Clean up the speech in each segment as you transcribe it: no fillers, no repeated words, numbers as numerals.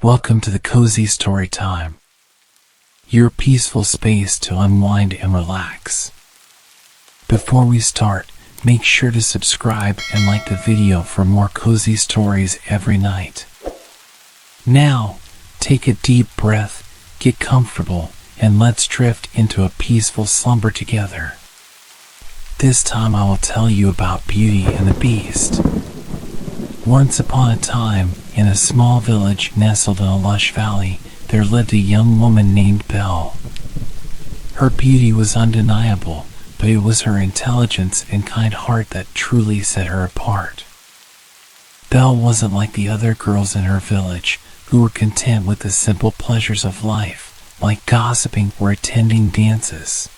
Welcome to the Cozy Storytime, your peaceful space to unwind and relax. Before we start, make sure to subscribe and like the video for more cozy stories every night. Now, take a deep breath, get comfortable, and let's drift into a peaceful slumber together. This time I will tell you about Beauty and the Beast. Once upon a time, in a small village nestled in a lush valley, there lived a young woman named Belle. Her beauty was undeniable, but it was her intelligence and kind heart that truly set her apart. Belle wasn't like the other girls in her village, who were content with the simple pleasures of life, like gossiping or attending dances.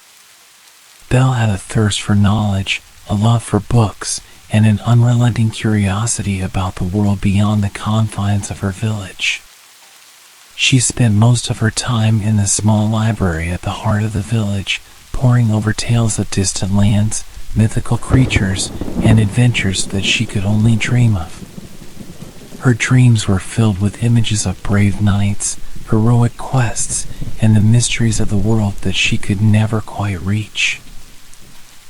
Belle had a thirst for knowledge, a love for books, and an unrelenting curiosity about the world beyond the confines of her village. She spent most of her time in the small library at the heart of the village, poring over tales of distant lands, mythical creatures, and adventures that she could only dream of. Her dreams were filled with images of brave knights, heroic quests, and the mysteries of the world that she could never quite reach.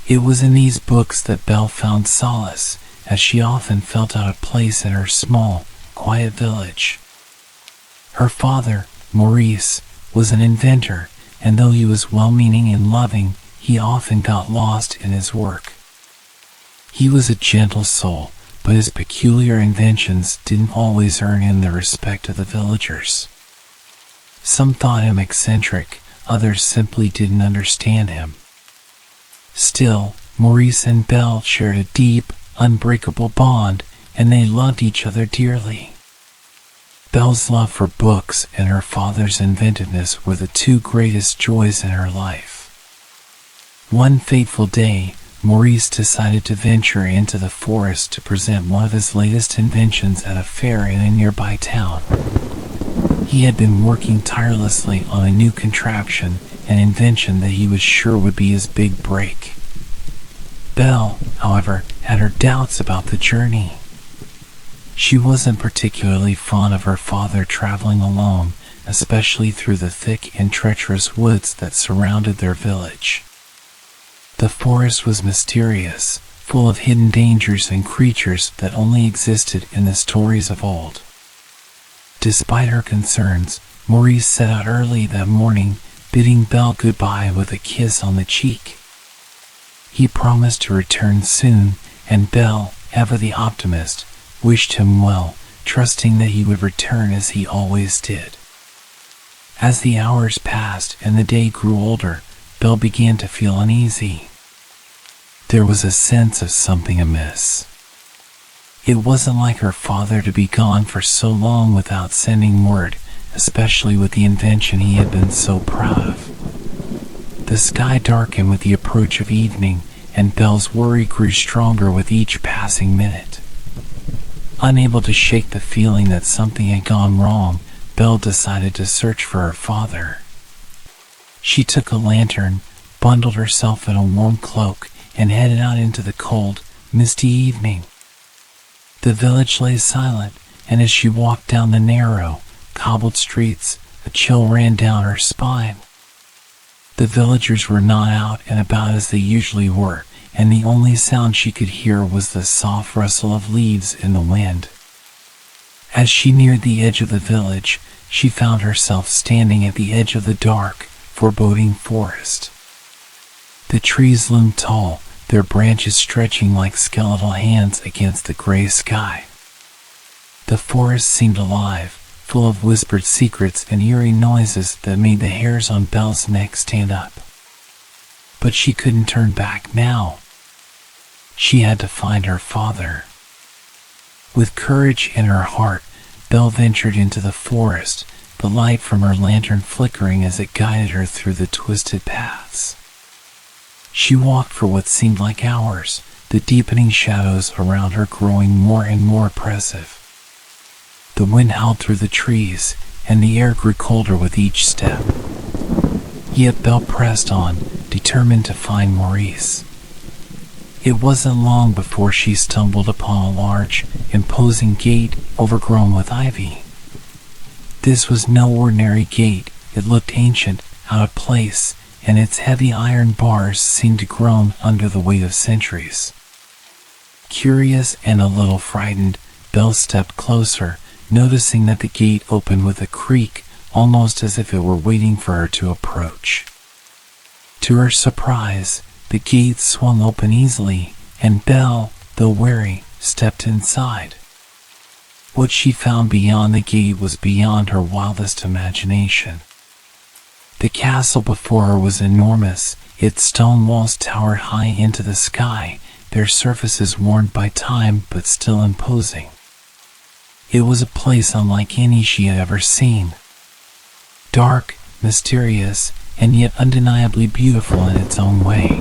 It was in these books that Belle found solace, as she often felt out of place in her small, quiet village. Her father, Maurice, was an inventor, and though he was well-meaning and loving, he often got lost in his work. He was a gentle soul, but his peculiar inventions didn't always earn him the respect of the villagers. Some thought him eccentric, others simply didn't understand him. Still, Maurice and Belle shared a deep, unbreakable bond, and they loved each other dearly. Belle's love for books and her father's inventiveness were the two greatest joys in her life. One fateful day, Maurice decided to venture into the forest to present one of his latest inventions at a fair in a nearby town. He had been working tirelessly on a new contraption, an invention that he was sure would be his big break. Belle, however, had her doubts about the journey. She wasn't particularly fond of her father traveling alone, especially through the thick and treacherous woods that surrounded their village. The forest was mysterious, full of hidden dangers and creatures that only existed in the stories of old. Despite her concerns, Maurice set out early that morning, bidding Belle goodbye with a kiss on the cheek. He promised to return soon, and Belle, ever the optimist, wished him well, trusting that he would return as he always did. As the hours passed and the day grew older, Belle began to feel uneasy. There was a sense of something amiss. It wasn't like her father to be gone for so long without sending word, especially with the invention he had been so proud of. The sky darkened with the approach of evening, and Belle's worry grew stronger with each passing minute. Unable to shake the feeling that something had gone wrong, Belle decided to search for her father. She took a lantern, bundled herself in a warm cloak, and headed out into the cold, misty evening. The village lay silent, and as she walked down the narrow, cobbled streets, a chill ran down her spine. The villagers were not out and about as they usually were, and the only sound she could hear was the soft rustle of leaves in the wind. As she neared the edge of the village, she found herself standing at the edge of the dark, foreboding forest. The trees loomed tall, their branches stretching like skeletal hands against the gray sky. The forest seemed alive, full of whispered secrets and eerie noises that made the hairs on Belle's neck stand up. But she couldn't turn back now. She had to find her father. With courage in her heart, Belle ventured into the forest, the light from her lantern flickering as it guided her through the twisted paths. She walked for what seemed like hours, the deepening shadows around her growing more and more oppressive. The wind howled through the trees, and the air grew colder with each step. Yet Belle pressed on, determined to find Maurice. It wasn't long before she stumbled upon a large, imposing gate overgrown with ivy. This was no ordinary gate. It looked ancient, out of place, and its heavy iron bars seemed to groan under the weight of centuries. Curious and a little frightened, Belle stepped closer, noticing that the gate opened with a creak, almost as if it were waiting for her to approach. To her surprise, the gate swung open easily, and Belle, though wary, stepped inside. What she found beyond the gate was beyond her wildest imagination. The castle before her was enormous. Its stone walls towered high into the sky, their surfaces worn by time but still imposing. It was a place unlike any she had ever seen. Dark, mysterious, and yet undeniably beautiful in its own way.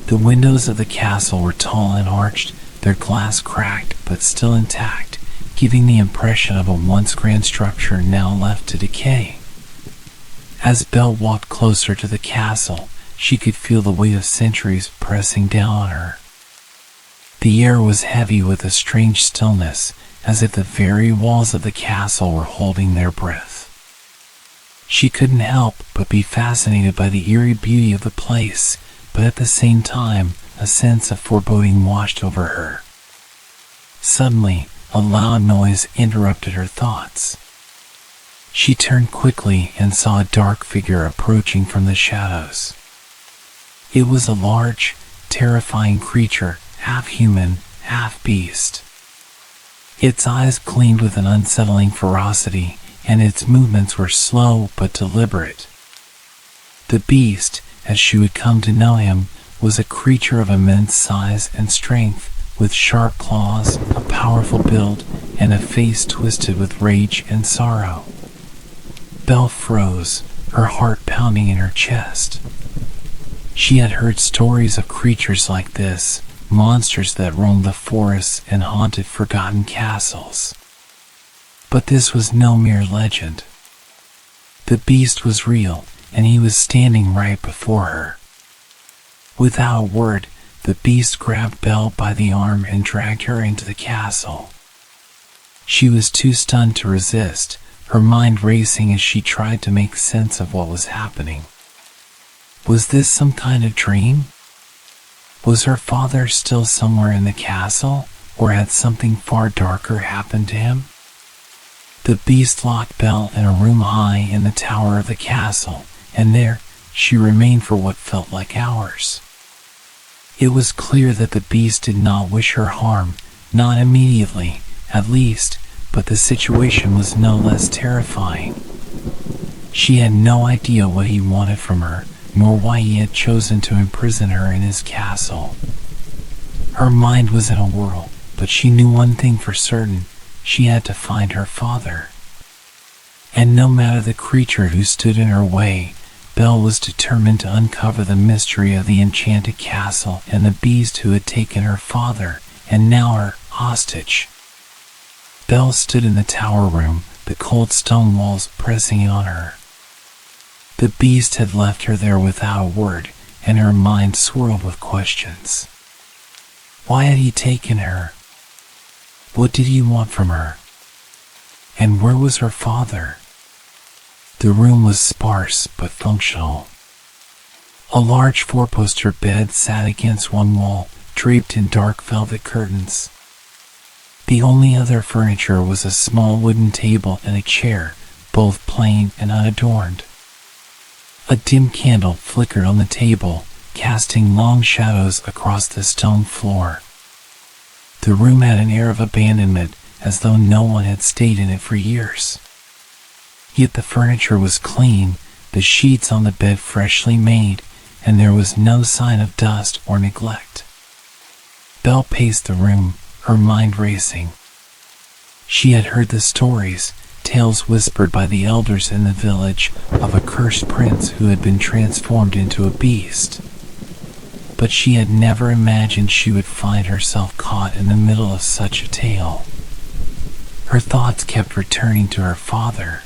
The windows of the castle were tall and arched, their glass cracked but still intact, giving the impression of a once grand structure now left to decay. As Belle walked closer to the castle, she could feel the weight of centuries pressing down on her. The air was heavy with a strange stillness, as if the very walls of the castle were holding their breath. She couldn't help but be fascinated by the eerie beauty of the place, but at the same time, a sense of foreboding washed over her. Suddenly, a loud noise interrupted her thoughts. She turned quickly and saw a dark figure approaching from the shadows. It was a large, terrifying creature, half human, half beast. Its eyes gleamed with an unsettling ferocity, and its movements were slow but deliberate. The beast, as she would come to know him, was a creature of immense size and strength, with sharp claws, a powerful build, and a face twisted with rage and sorrow. Belle froze, her heart pounding in her chest. She had heard stories of creatures like this, monsters that roamed the forests and haunted forgotten castles. But this was no mere legend. The beast was real, and he was standing right before her. Without a word, the beast grabbed Belle by the arm and dragged her into the castle. She was too stunned to resist, her mind racing as she tried to make sense of what was happening. Was this some kind of dream? Was her father still somewhere in the castle, or had something far darker happened to him? The beast locked Belle in a room high in the tower of the castle, and there she remained for what felt like hours. It was clear that the beast did not wish her harm, not immediately, at least, but the situation was no less terrifying. She had no idea what he wanted from her, nor why he had chosen to imprison her in his castle. Her mind was in a whirl, but she knew one thing for certain: she had to find her father. And no matter the creature who stood in her way, Belle was determined to uncover the mystery of the enchanted castle and the beast who had taken her father, and now her, hostage. Belle stood in the tower room, the cold stone walls pressing on her. The beast had left her there without a word, and her mind swirled with questions. Why had he taken her? What did he want from her? And where was her father? The room was sparse but functional. A large four-poster bed sat against one wall, draped in dark velvet curtains. The only other furniture was a small wooden table and a chair, both plain and unadorned. A dim candle flickered on the table, casting long shadows across the stone floor. The room had an air of abandonment, as though no one had stayed in it for years. Yet the furniture was clean, the sheets on the bed freshly made, and there was no sign of dust or neglect. Belle paced the room, her mind racing. She had heard the stories, tales whispered by the elders in the village, of a cursed prince who had been transformed into a beast. But she had never imagined she would find herself caught in the middle of such a tale. Her thoughts kept returning to her father.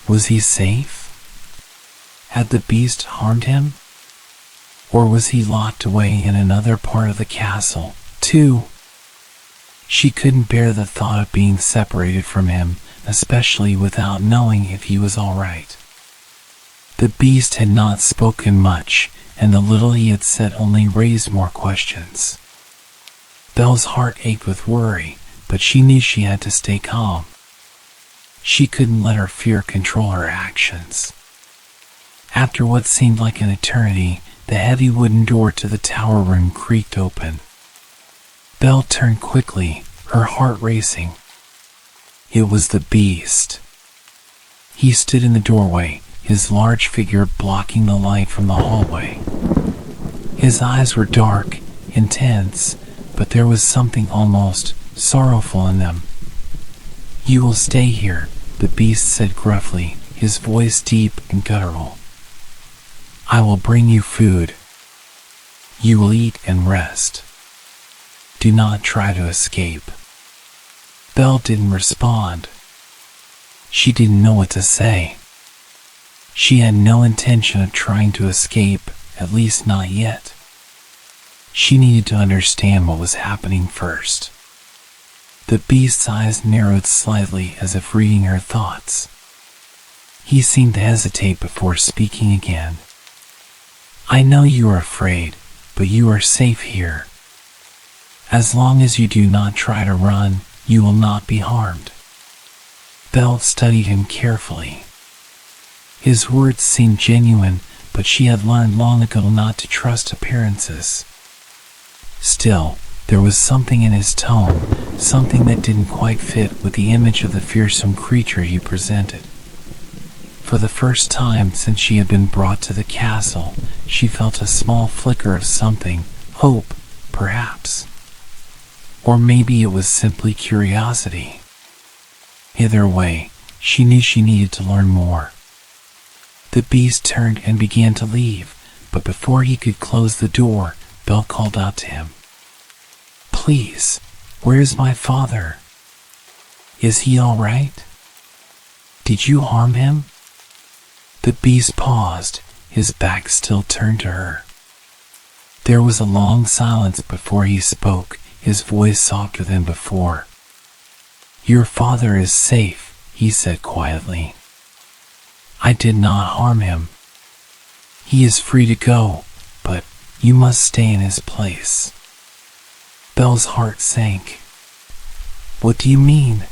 Was he safe? Had the beast harmed him? Or was he locked away in another part of the castle, too? She couldn't bear the thought of being separated from him, especially without knowing if he was all right. The beast had not spoken much, and the little he had said only raised more questions. Belle's heart ached with worry, but she knew she had to stay calm. She couldn't let her fear control her actions. After what seemed like an eternity, the heavy wooden door to the tower room creaked open. Belle turned quickly, her heart racing. It was the beast. He stood in the doorway, his large figure blocking the light from the hallway. His eyes were dark, intense, but there was something almost sorrowful in them. "You will stay here," the beast said gruffly, his voice deep and guttural. "I will bring you food. You will eat and rest. Do not try to escape." Belle didn't respond. She didn't know what to say. She had no intention of trying to escape, at least not yet. She needed to understand what was happening first. The beast's eyes narrowed slightly as if reading her thoughts. He seemed to hesitate before speaking again. "I know you are afraid, but you are safe here. As long as you do not try to run, you will not be harmed." Belle studied him carefully. His words seemed genuine, but she had learned long ago not to trust appearances. Still, there was something in his tone, something that didn't quite fit with the image of the fearsome creature he presented. For the first time since she had been brought to the castle, she felt a small flicker of something, hope, perhaps. Or maybe it was simply curiosity. Either way, she knew she needed to learn more. The beast turned and began to leave, but before he could close the door, Belle called out to him. "Please, where's my father? Is he all right? Did you harm him?" The beast paused, his back still turned to her. There was a long silence before he spoke, his voice softer than before. "Your father is safe," he said quietly. "I did not harm him. He is free to go, but you must stay in his place." Belle's heart sank. "What do you mean?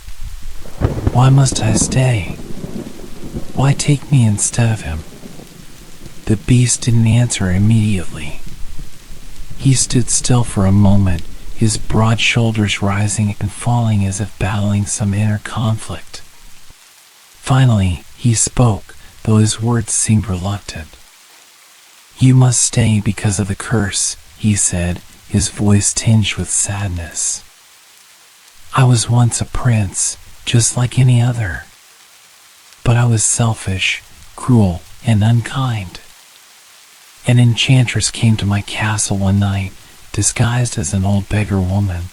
Why must I stay? Why take me instead of him?" The beast didn't answer immediately. He stood still for a moment, his broad shoulders rising and falling as if battling some inner conflict. Finally, he spoke, though his words seemed reluctant. "You must stay because of the curse," he said, his voice tinged with sadness. "I was once a prince, just like any other. But I was selfish, cruel, and unkind. An enchantress came to my castle one night, disguised as an old beggar woman.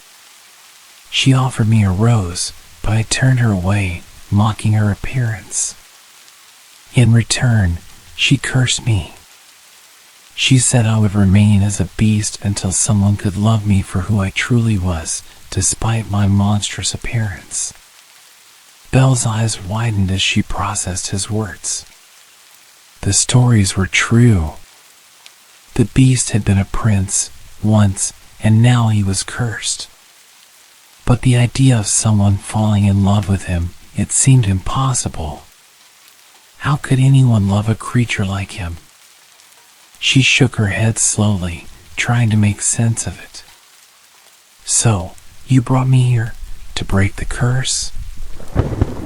She offered me a rose, but I turned her away, mocking her appearance. In return, she cursed me. She said I would remain as a beast until someone could love me for who I truly was, despite my monstrous appearance." Belle's eyes widened as she processed his words. The stories were true. The beast had been a prince once, and now he was cursed. But the idea of someone falling in love with him, it seemed impossible. How could anyone love a creature like him? She shook her head slowly, trying to make sense of it. "So, you brought me here to break the curse?"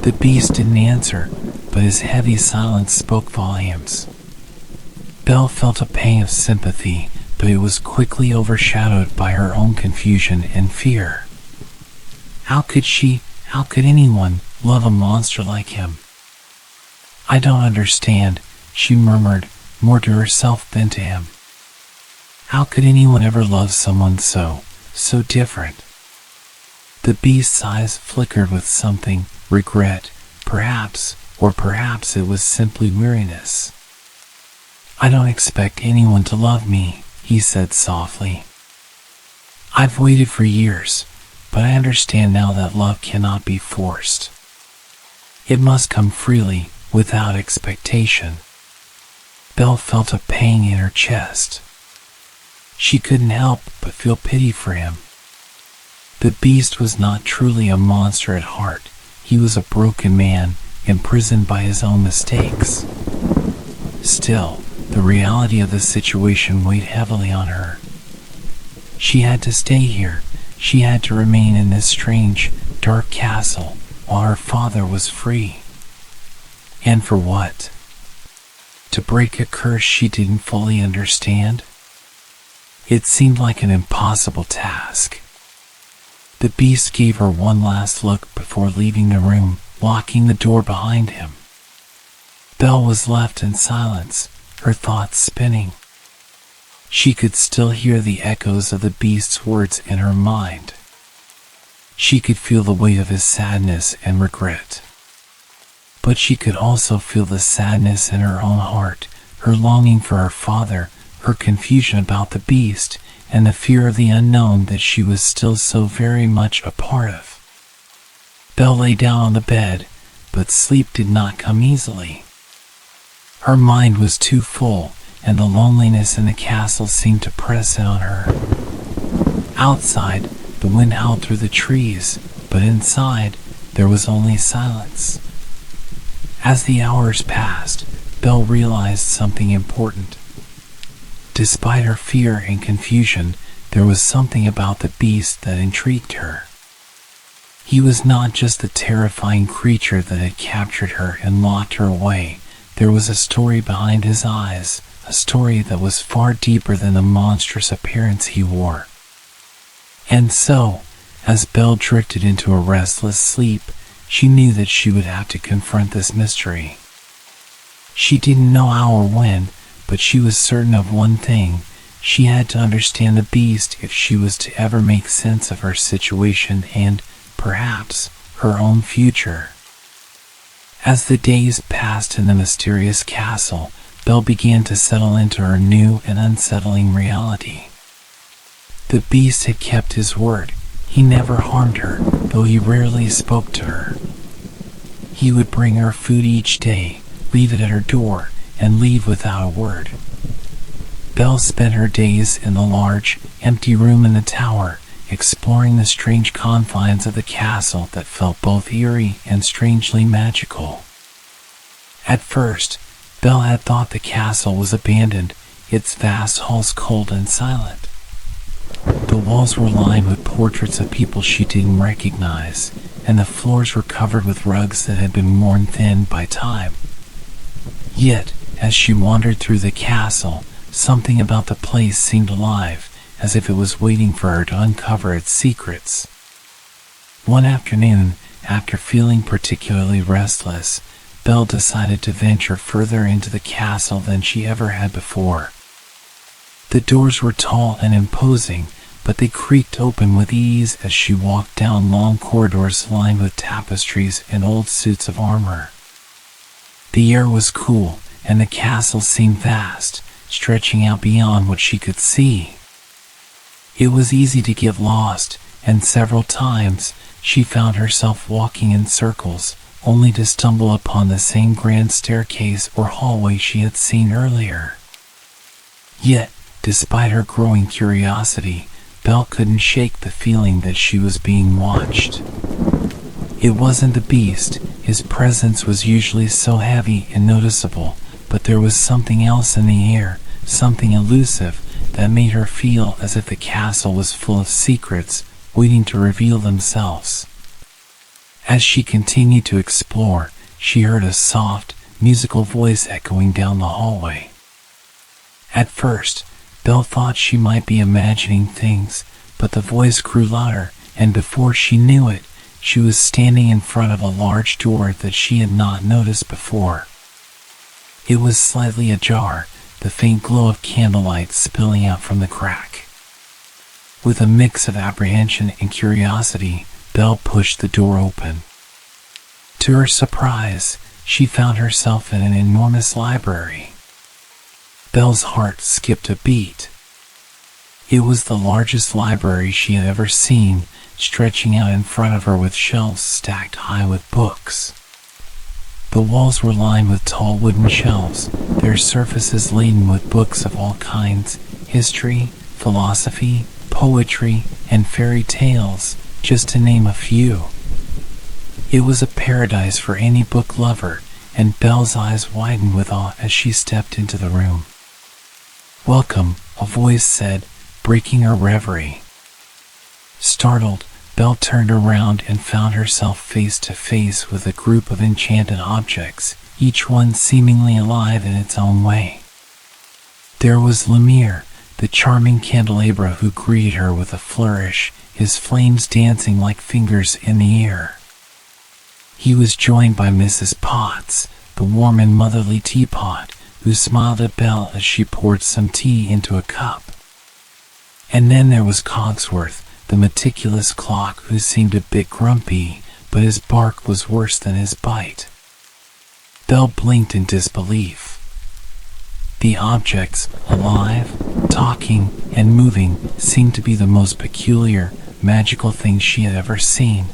The beast didn't answer, but his heavy silence spoke volumes. Belle felt a pang of sympathy, but it was quickly overshadowed by her own confusion and fear. How could anyone love a monster like him? "I don't understand," she murmured, more to herself than to him. How could anyone ever love someone so different? The beast's eyes flickered with something, regret, perhaps, or perhaps it was simply weariness. "I don't expect anyone to love me," he said softly. "I've waited for years, but I understand now that love cannot be forced." It must come freely, without expectation. Belle felt a pang in her chest. She couldn't help but feel pity for him. The beast was not truly a monster at heart. He was a broken man, imprisoned by his own mistakes. Still, the reality of the situation weighed heavily on her. She had to stay here. She had to remain in this strange, dark castle while her father was free. And for what? To break a curse she didn't fully understand? It seemed like an impossible task. The beast gave her one last look before leaving the room, locking the door behind him. Belle was left in silence, her thoughts spinning. She could still hear the echoes of the beast's words in her mind. She could feel the weight of his sadness and regret. But she could also feel the sadness in her own heart, her longing for her father, her confusion about the beast, and the fear of the unknown that she was still so very much a part of. Belle lay down on the bed, but sleep did not come easily. Her mind was too full, and the loneliness in the castle seemed to press in on her. Outside, the wind howled through the trees, but inside, there was only silence. As the hours passed, Belle realized something important. Despite her fear and confusion, there was something about the beast that intrigued her. He was not just the terrifying creature that had captured her and locked her away. There was a story behind his eyes, a story that was far deeper than the monstrous appearance he wore. And so, as Belle drifted into a restless sleep, she knew that she would have to confront this mystery. She didn't know how or when, but she was certain of one thing. She had to understand the beast if she was to ever make sense of her situation and, perhaps, her own future. As the days passed in the mysterious castle, Belle began to settle into her new and unsettling reality. The beast had kept his word. He never harmed her, though he rarely spoke to her. He would bring her food each day, leave it at her door, and leave without a word. Belle spent her days in the large, empty room in the tower, exploring the strange confines of the castle that felt both eerie and strangely magical. At first, Belle had thought the castle was abandoned, its vast halls cold and silent. The walls were lined with portraits of people she didn't recognize, and the floors were covered with rugs that had been worn thin by time. Yet, as she wandered through the castle, something about the place seemed alive, as if it was waiting for her to uncover its secrets. One afternoon, after feeling particularly restless, Belle decided to venture further into the castle than she ever had before. The doors were tall and imposing, but they creaked open with ease as she walked down long corridors lined with tapestries and old suits of armor. The air was cool, and the castle seemed vast, stretching out beyond what she could see. It was easy to get lost, and several times she found herself walking in circles, only to stumble upon the same grand staircase or hallway she had seen earlier. Yet, despite her growing curiosity, Belle couldn't shake the feeling that she was being watched. It wasn't the beast. His presence was usually so heavy and noticeable, but there was something else in the air, something elusive, that made her feel as if the castle was full of secrets waiting to reveal themselves. As she continued to explore, she heard a soft, musical voice echoing down the hallway. At first, Belle thought she might be imagining things, but the voice grew louder, and before she knew it, she was standing in front of a large door that she had not noticed before. It was slightly ajar, the faint glow of candlelight spilling out from the crack. With a mix of apprehension and curiosity, Belle pushed the door open. To her surprise, she found herself in an enormous library. Belle's heart skipped a beat. It was the largest library she had ever seen, stretching out in front of her with shelves stacked high with books. The walls were lined with tall wooden shelves, their surfaces laden with books of all kinds: history, philosophy, poetry, and fairy tales, just to name a few. It was a paradise for any book lover, and Belle's eyes widened with awe as she stepped into the room. "Welcome," a voice said, breaking her reverie. Startled, Belle turned around and found herself face to face with a group of enchanted objects, each one seemingly alive in its own way. There was Lumiere, the charming candelabra, who greeted her with a flourish, his flames dancing like fingers in the air. He was joined by Mrs. Potts, the warm and motherly teapot, who smiled at Belle as she poured some tea into a cup. And then there was Cogsworth, the meticulous clock, who seemed a bit grumpy, but his bark was worse than his bite. Belle blinked in disbelief. The objects, alive, talking, and moving, seemed to be the most peculiar, magical things she had ever seen.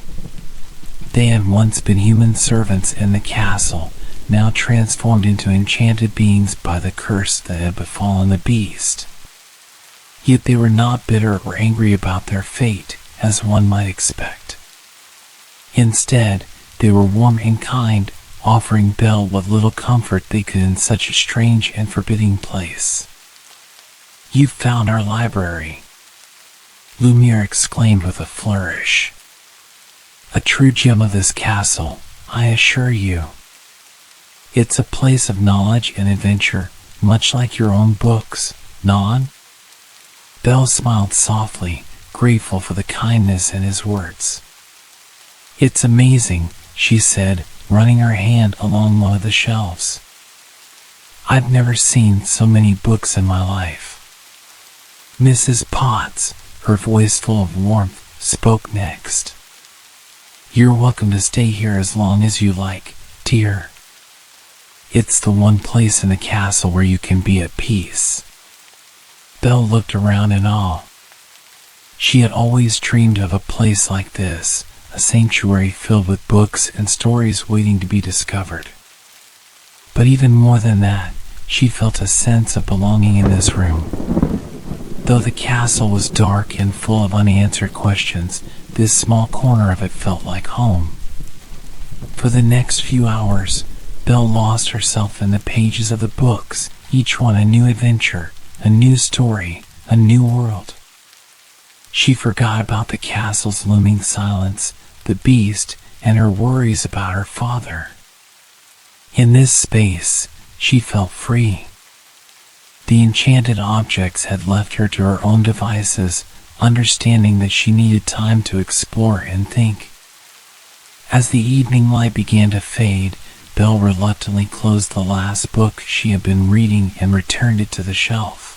They had once been human servants in the castle, now transformed into enchanted beings by the curse that had befallen the beast. Yet they were not bitter or angry about their fate, as one might expect. Instead, they were warm and kind, offering Belle what little comfort they could in such a strange and forbidding place. "You've found our library," Lumiere exclaimed with a flourish. "A true gem of this castle, I assure you. It's a place of knowledge and adventure, much like your own books, non?" Belle smiled softly, grateful for the kindness in his words. "It's amazing," she said, running her hand along one of the shelves. "I've never seen so many books in my life." Mrs. Potts, her voice full of warmth, spoke next. "You're welcome to stay here as long as you like, dear. It's the one place in the castle where you can be at peace." Belle looked around in awe. She had always dreamed of a place like this, a sanctuary filled with books and stories waiting to be discovered. But even more than that, she felt a sense of belonging in this room. Though the castle was dark and full of unanswered questions, this small corner of it felt like home. For the next few hours, Belle lost herself in the pages of the books, each one a new adventure, a new story, a new world. She forgot about the castle's looming silence, the beast, and her worries about her father. In this space, she felt free. The enchanted objects had left her to her own devices, understanding that she needed time to explore and think. As the evening light began to fade, Belle reluctantly closed the last book she had been reading and returned it to the shelf.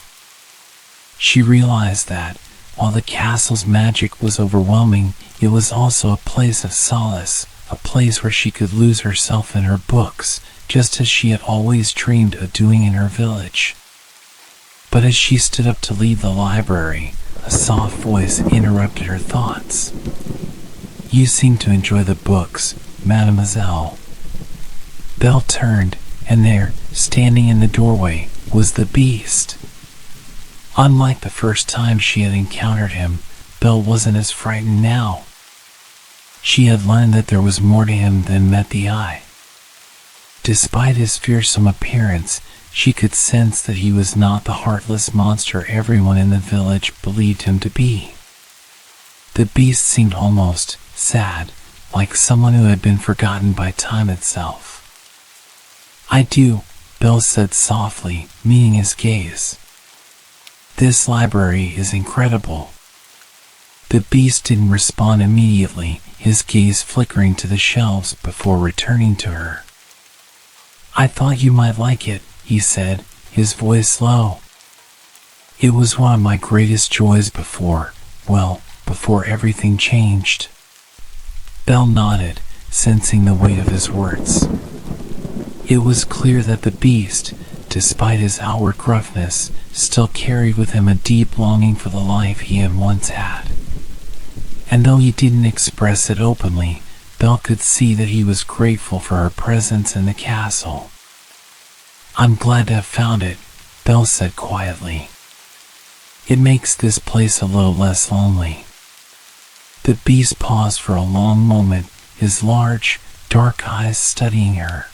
She realized that, while the castle's magic was overwhelming, it was also a place of solace, a place where she could lose herself in her books, just as she had always dreamed of doing in her village. But as she stood up to leave the library, a soft voice interrupted her thoughts. "You seem to enjoy the books, mademoiselle." Belle turned, and there, standing in the doorway, was the beast. Unlike the first time she had encountered him, Belle wasn't as frightened now. She had learned that there was more to him than met the eye. Despite his fearsome appearance, she could sense that he was not the heartless monster everyone in the village believed him to be. The beast seemed almost sad, like someone who had been forgotten by time itself. "I do," Belle said softly, meeting his gaze. "This library is incredible." The beast didn't respond immediately, his gaze flickering to the shelves before returning to her. "I thought you might like it," he said, his voice low. "It was one of my greatest joys before everything changed." Belle nodded, sensing the weight of his words. It was clear that the beast, despite his outward gruffness, still carried with him a deep longing for the life he had once had. And though he didn't express it openly, Belle could see that he was grateful for her presence in the castle. "I'm glad to have found it," Belle said quietly. "It makes this place a little less lonely." The beast paused for a long moment, his large, dark eyes studying her.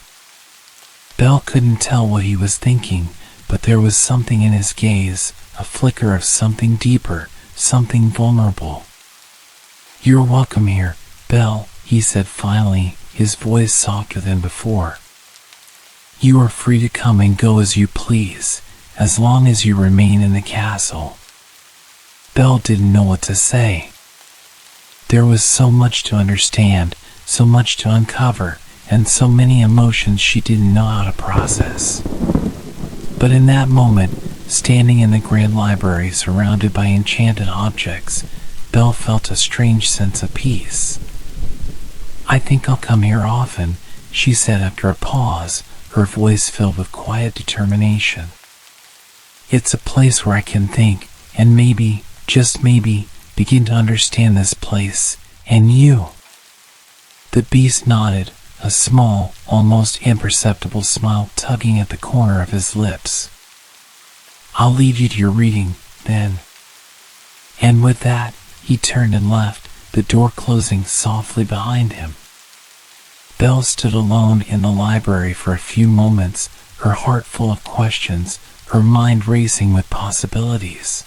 Belle couldn't tell what he was thinking, but there was something in his gaze, a flicker of something deeper, something vulnerable. "You're welcome here, Belle," he said finally, his voice softer than before. "You are free to come and go as you please, as long as you remain in the castle." Belle didn't know what to say. There was so much to understand, so much to uncover, and so many emotions she didn't know how to process. But in that moment, standing in the grand library surrounded by enchanted objects, Belle felt a strange sense of peace. "I think I'll come here often," she said after a pause, her voice filled with quiet determination. "It's a place where I can think, and maybe, just maybe, begin to understand this place, and you." The beast nodded, a small, almost imperceptible smile tugging at the corner of his lips. "I'll leave you to your reading, then." And with that, he turned and left, the door closing softly behind him. Belle stood alone in the library for a few moments, her heart full of questions, her mind racing with possibilities.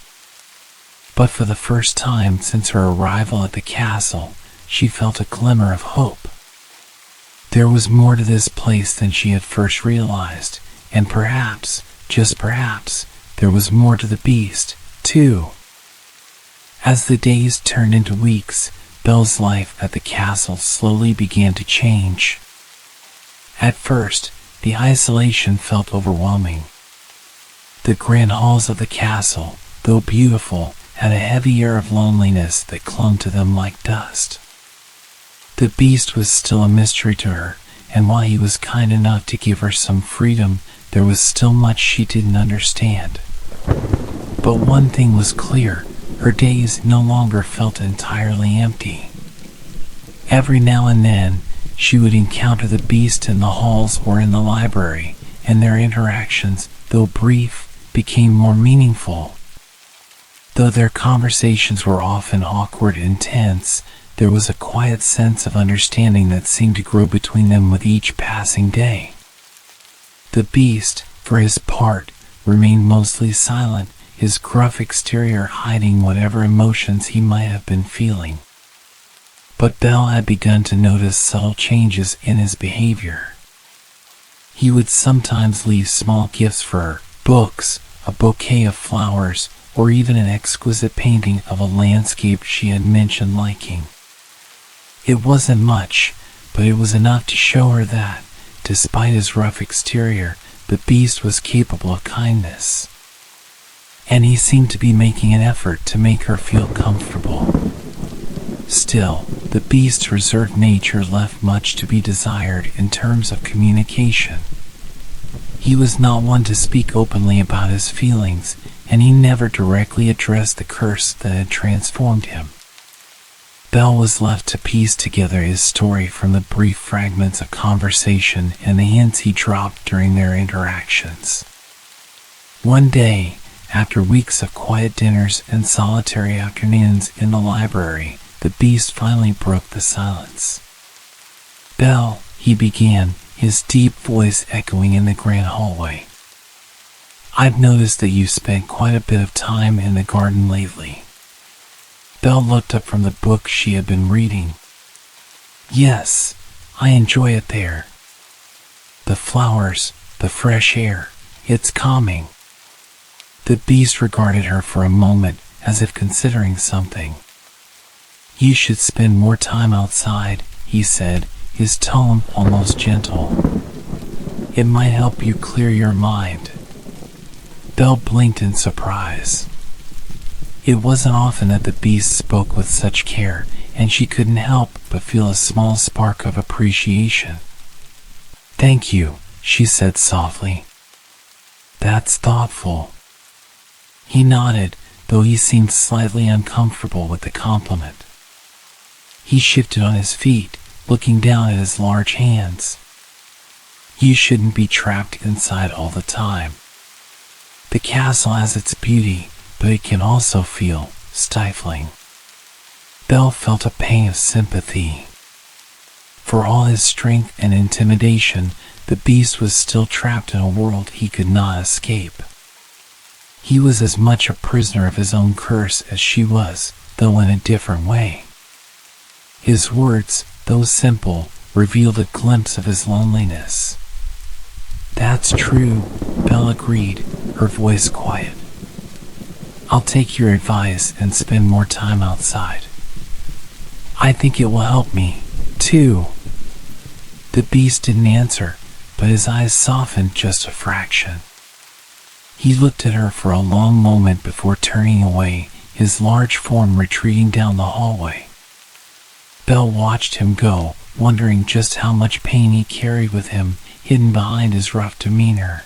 But for the first time since her arrival at the castle, she felt a glimmer of hope. There was more to this place than she had first realized, and perhaps, just perhaps, there was more to the beast, too. As the days turned into weeks, Belle's life at the castle slowly began to change. At first, the isolation felt overwhelming. The grand halls of the castle, though beautiful, had a heavy air of loneliness that clung to them like dust. The beast was still a mystery to her, and while he was kind enough to give her some freedom, there was still much she didn't understand. But one thing was clear, her days no longer felt entirely empty. Every now and then, she would encounter the beast in the halls or in the library, and their interactions, though brief, became more meaningful. Though their conversations were often awkward and tense, there was a quiet sense of understanding that seemed to grow between them with each passing day. The beast, for his part, remained mostly silent, his gruff exterior hiding whatever emotions he might have been feeling. But Belle had begun to notice subtle changes in his behavior. He would sometimes leave small gifts for her, books, a bouquet of flowers, or even an exquisite painting of a landscape she had mentioned liking. It wasn't much, but it was enough to show her that, despite his rough exterior, the beast was capable of kindness. And he seemed to be making an effort to make her feel comfortable. Still, the beast's reserved nature left much to be desired in terms of communication. He was not one to speak openly about his feelings, and he never directly addressed the curse that had transformed him. Belle was left to piece together his story from the brief fragments of conversation and the hints he dropped during their interactions. One day, after weeks of quiet dinners and solitary afternoons in the library, the beast finally broke the silence. "Belle," he began, his deep voice echoing in the grand hallway. "I've noticed that you spent quite a bit of time in the garden lately." Belle looked up from the book she had been reading. "Yes, I enjoy it there. The flowers, the fresh air, it's calming." The beast regarded her for a moment, as if considering something. "You should spend more time outside," he said, his tone almost gentle. "It might help you clear your mind." Belle blinked in surprise. It wasn't often that the beast spoke with such care, and she couldn't help but feel a small spark of appreciation. "Thank you," she said softly. "That's thoughtful." He nodded, though he seemed slightly uncomfortable with the compliment. He shifted on his feet, looking down at his large hands. You shouldn't be trapped inside all the time. The castle has its beauty, but it can also feel stifling. Belle felt a pang of sympathy. For all his strength and intimidation, the beast was still trapped in a world he could not escape. He was as much a prisoner of his own curse as she was, though in a different way. His words, though simple, revealed a glimpse of his loneliness. "That's true," Belle agreed, her voice quiet. "I'll take your advice and spend more time outside. I think it will help me, too." The beast didn't answer, but his eyes softened just a fraction. He looked at her for a long moment before turning away, his large form retreating down the hallway. Belle watched him go, wondering just how much pain he carried with him, hidden behind his rough demeanor.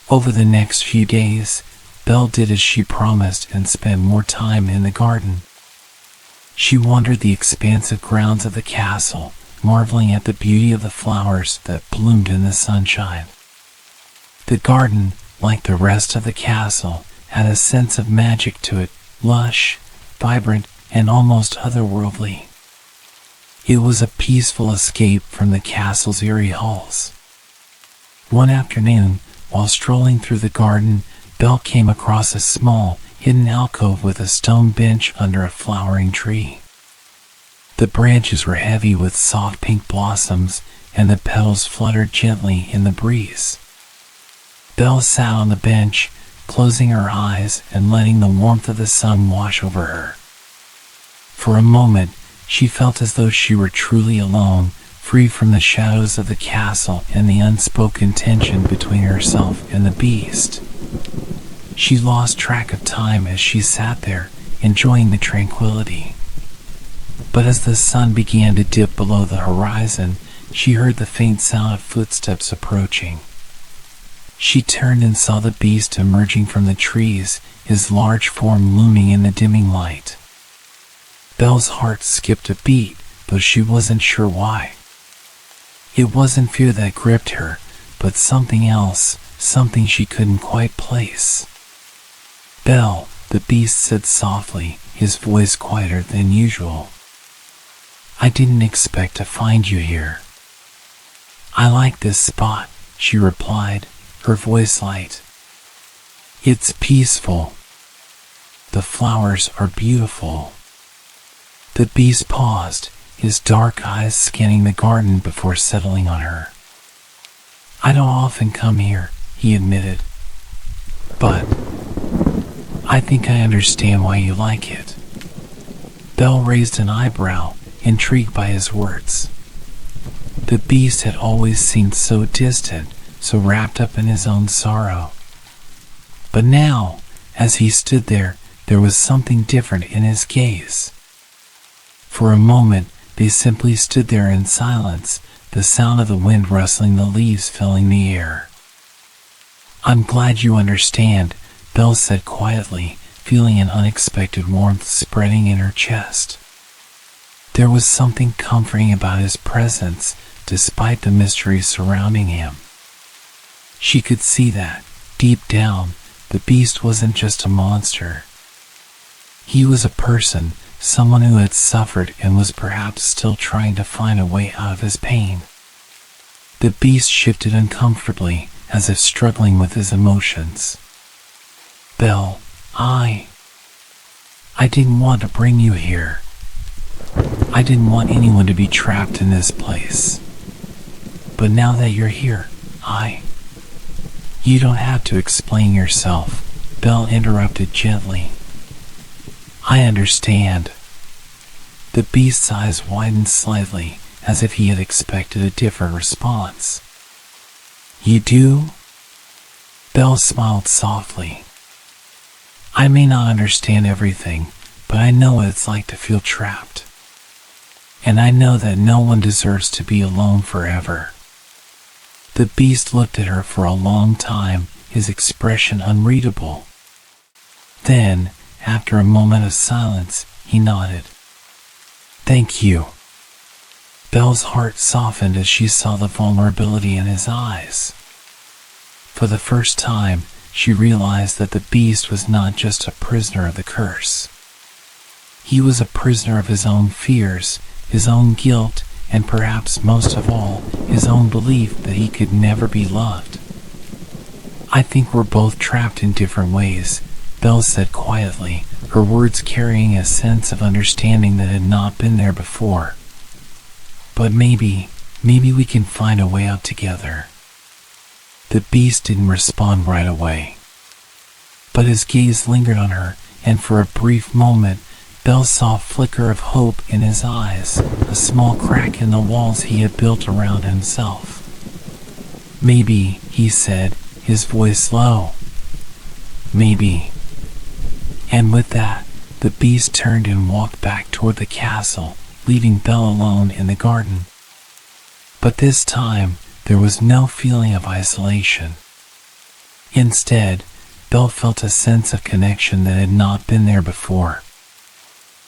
Over the next few days, Belle did as she promised and spent more time in the garden. She wandered the expansive grounds of the castle, marveling at the beauty of the flowers that bloomed in the sunshine. The garden, like the rest of the castle, had a sense of magic to it, lush, vibrant, and almost otherworldly. It was a peaceful escape from the castle's eerie halls. One afternoon, while strolling through the garden, Belle came across a small, hidden alcove with a stone bench under a flowering tree. The branches were heavy with soft pink blossoms, and the petals fluttered gently in the breeze. Belle sat on the bench, closing her eyes and letting the warmth of the sun wash over her. For a moment, she felt as though she were truly alone, free from the shadows of the castle and the unspoken tension between herself and the beast. She lost track of time as she sat there, enjoying the tranquility. But as the sun began to dip below the horizon, she heard the faint sound of footsteps approaching. She turned and saw the beast emerging from the trees, his large form looming in the dimming light. Belle's heart skipped a beat, though she wasn't sure why. It wasn't fear that gripped her, but something else, something she couldn't quite place. "Belle," the beast said softly, his voice quieter than usual. "I didn't expect to find you here." "I like this spot," she replied, her voice light. "It's peaceful. The flowers are beautiful." The beast paused, his dark eyes scanning the garden before settling on her. "I don't often come here," he admitted, "but I think I understand why you like it." Belle raised an eyebrow, intrigued by his words. The beast had always seemed so distant, so wrapped up in his own sorrow. But now, as he stood there was something different in his gaze. For a moment, they simply stood there in silence, the sound of the wind rustling the leaves filling the air. "I'm glad you understand," Belle said quietly, feeling an unexpected warmth spreading in her chest. There was something comforting about his presence, despite the mystery surrounding him. She could see that, deep down, the beast wasn't just a monster. He was a person, someone who had suffered and was perhaps still trying to find a way out of his pain. The beast shifted uncomfortably, as if struggling with his emotions. "Belle, I didn't want to bring you here. I didn't want anyone to be trapped in this place. But now that you're here, You don't have to explain yourself," Belle interrupted gently. "I understand." The beast's eyes widened slightly, as if he had expected a different response. "You do?" Belle smiled softly. "I may not understand everything, but I know what it's like to feel trapped. And I know that no one deserves to be alone forever." The beast looked at her for a long time, his expression unreadable. Then, after a moment of silence, he nodded. "Thank you." Belle's heart softened as she saw the vulnerability in his eyes. For the first time, she realized that the beast was not just a prisoner of the curse. He was a prisoner of his own fears, his own guilt, and perhaps most of all, his own belief that he could never be loved. "I think we're both trapped in different ways," Belle said quietly, her words carrying a sense of understanding that had not been there before. "But maybe we can find a way out together." The beast didn't respond right away, but his gaze lingered on her, and for a brief moment, Belle saw a flicker of hope in his eyes, a small crack in the walls he had built around himself. "Maybe," he said, his voice low. "Maybe." And with that, the beast turned and walked back toward the castle, leaving Belle alone in the garden. But this time, there was no feeling of isolation. Instead, Belle felt a sense of connection that had not been there before.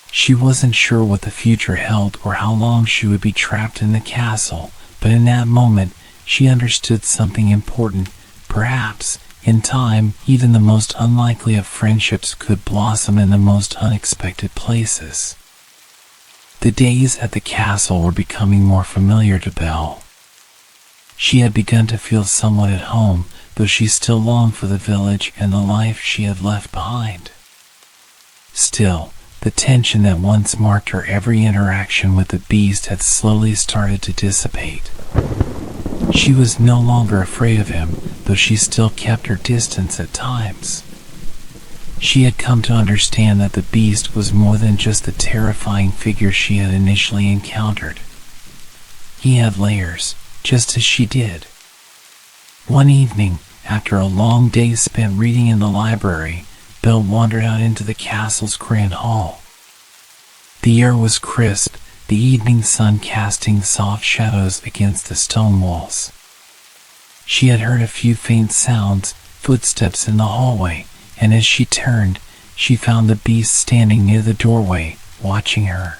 She wasn't sure what the future held or how long she would be trapped in the castle, but in that moment, she understood something important. Perhaps, in time, even the most unlikely of friendships could blossom in the most unexpected places. The days at the castle were becoming more familiar to Belle. She had begun to feel somewhat at home, though she still longed for the village and the life she had left behind. Still, the tension that once marked her every interaction with the beast had slowly started to dissipate. She was no longer afraid of him, though she still kept her distance at times. She had come to understand that the beast was more than just the terrifying figure she had initially encountered. He had layers, just as she did. One evening, after a long day spent reading in the library, Belle wandered out into the castle's grand hall. The air was crisp, the evening sun casting soft shadows against the stone walls. She had heard a few faint sounds, footsteps in the hallway, and as she turned, she found the beast standing near the doorway, watching her.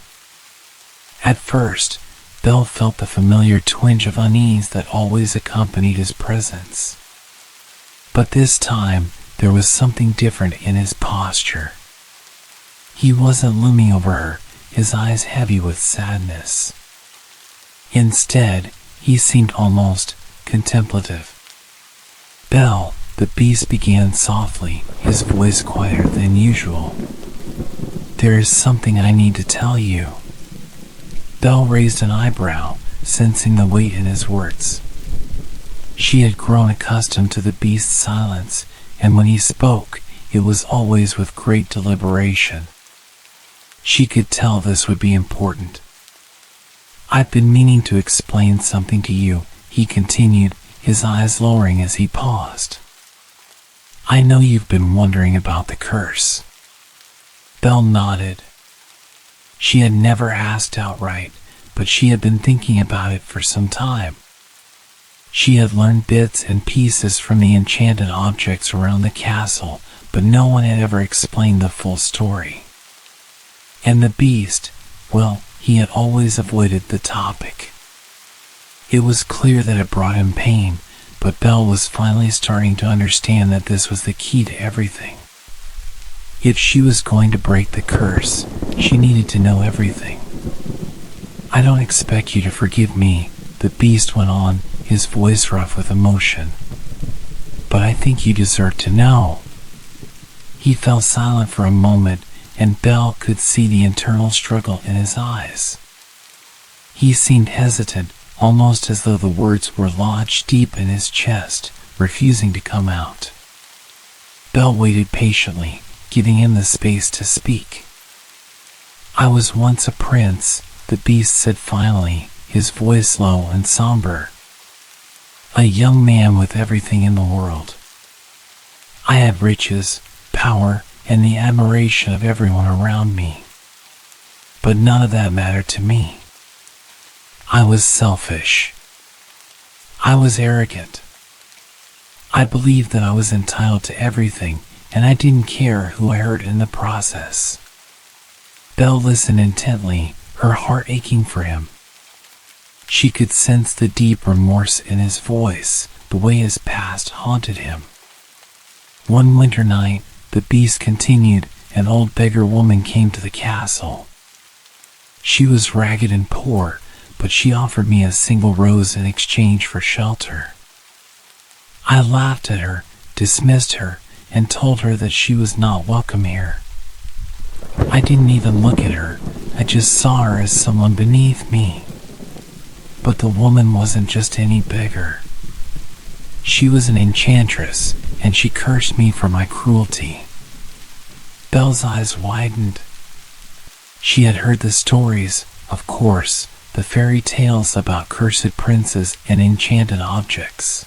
At first, Belle felt the familiar twinge of unease that always accompanied his presence. But this time, there was something different in his posture. He wasn't looming over her, his eyes heavy with sadness. Instead, he seemed almost contemplative. "Belle," the beast began softly, his voice quieter than usual. "There is something I need to tell you." Belle raised an eyebrow, sensing the weight in his words. She had grown accustomed to the beast's silence, and when he spoke, it was always with great deliberation. She could tell this would be important. "I've been meaning to explain something to you," he continued, his eyes lowering as he paused. "I know you've been wondering about the curse." Belle nodded. She had never asked outright, but she had been thinking about it for some time. She had learned bits and pieces from the enchanted objects around the castle, but no one had ever explained the full story. And the beast, well, he had always avoided the topic. It was clear that it brought him pain, but Belle was finally starting to understand that this was the key to everything. If she was going to break the curse, she needed to know everything. "I don't expect you to forgive me," the beast went on, his voice rough with emotion. "But I think you deserve to know." He fell silent for a moment, and Belle could see the internal struggle in his eyes. He seemed hesitant, almost as though the words were lodged deep in his chest, refusing to come out. Belle waited patiently, giving him the space to speak. "I was once a prince," the beast said finally, his voice low and somber. "A young man with everything in the world. I had riches, power, and the admiration of everyone around me. But none of that mattered to me. I was selfish. I was arrogant. I believed that I was entitled to everything, and I didn't care who I hurt in the process." Belle listened intently, her heart aching for him. She could sense the deep remorse in his voice, the way his past haunted him. One winter night, the beast continued, an old beggar woman came to the castle. She was ragged and poor, but she offered me a single rose in exchange for shelter. I laughed at her, dismissed her, and told her that she was not welcome here. I didn't even look at her, I just saw her as someone beneath me. But the woman wasn't just any beggar. She was an enchantress, and she cursed me for my cruelty. Belle's eyes widened. She had heard the stories, of course, the fairy tales about cursed princes and enchanted objects.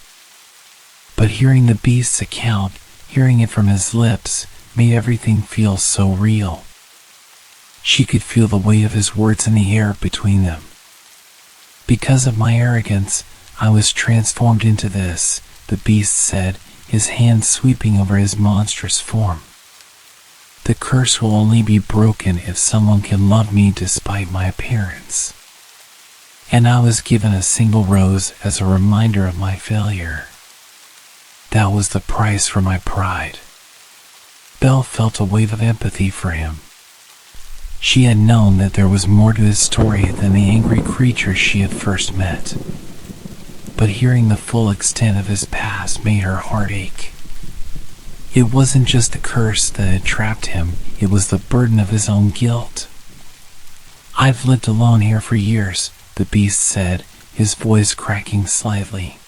But hearing the beast's account, hearing it from his lips, made everything feel so real. She could feel the weight of his words in the air between them. Because of my arrogance, I was transformed into this, the beast said, his hand sweeping over his monstrous form. The curse will only be broken if someone can love me despite my appearance. And I was given a single rose as a reminder of my failure. That was the price for my pride. Belle felt a wave of empathy for him. She had known that there was more to his story than the angry creature she had first met. But hearing the full extent of his past made her heart ache. It wasn't just the curse that had trapped him, it was the burden of his own guilt. I've lived alone here for years, the beast said, his voice cracking slightly.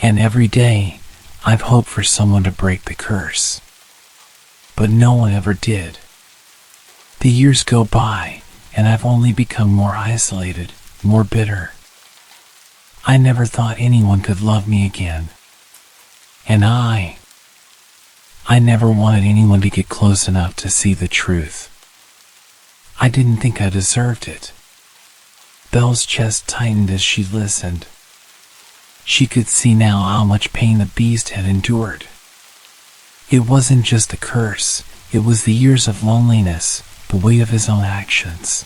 And every day, I've hoped for someone to break the curse. But no one ever did. The years go by, and I've only become more isolated, more bitter. I never thought anyone could love me again. And I never wanted anyone to get close enough to see the truth. I didn't think I deserved it. Belle's chest tightened as she listened. She could see now how much pain the beast had endured. It wasn't just the curse, it was the years of loneliness, the weight of his own actions.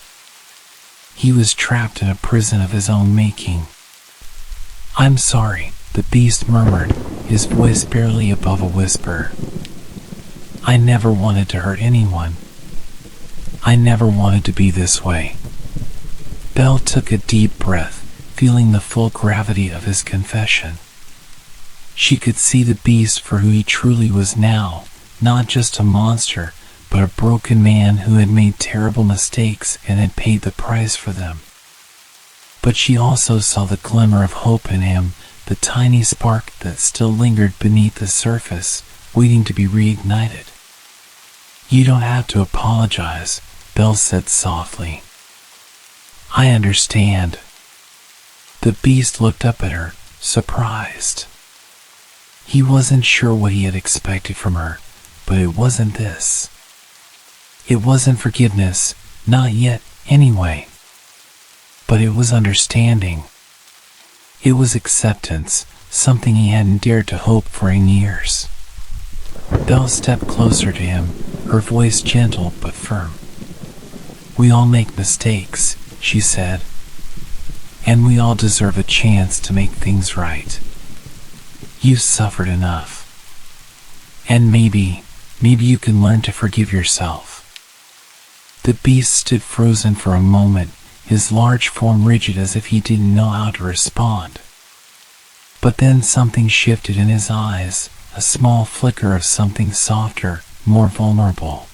He was trapped in a prison of his own making. I'm sorry, the beast murmured, his voice barely above a whisper. I never wanted to hurt anyone. I never wanted to be this way. Belle took a deep breath, feeling the full gravity of his confession. She could see the beast for who he truly was now, not just a monster, but a broken man who had made terrible mistakes and had paid the price for them. But she also saw the glimmer of hope in him, the tiny spark that still lingered beneath the surface, waiting to be reignited. You don't have to apologize, Belle said softly. I understand. The beast looked up at her, surprised. He wasn't sure what he had expected from her, but it wasn't this. It wasn't forgiveness, not yet, anyway. But it was understanding. It was acceptance, something he hadn't dared to hope for in years. Belle stepped closer to him, her voice gentle but firm. We all make mistakes, she said. And we all deserve a chance to make things right. You've suffered enough. And maybe you can learn to forgive yourself. The beast stood frozen for a moment, his large form rigid as if he didn't know how to respond. But then something shifted in his eyes, a small flicker of something softer, more vulnerable.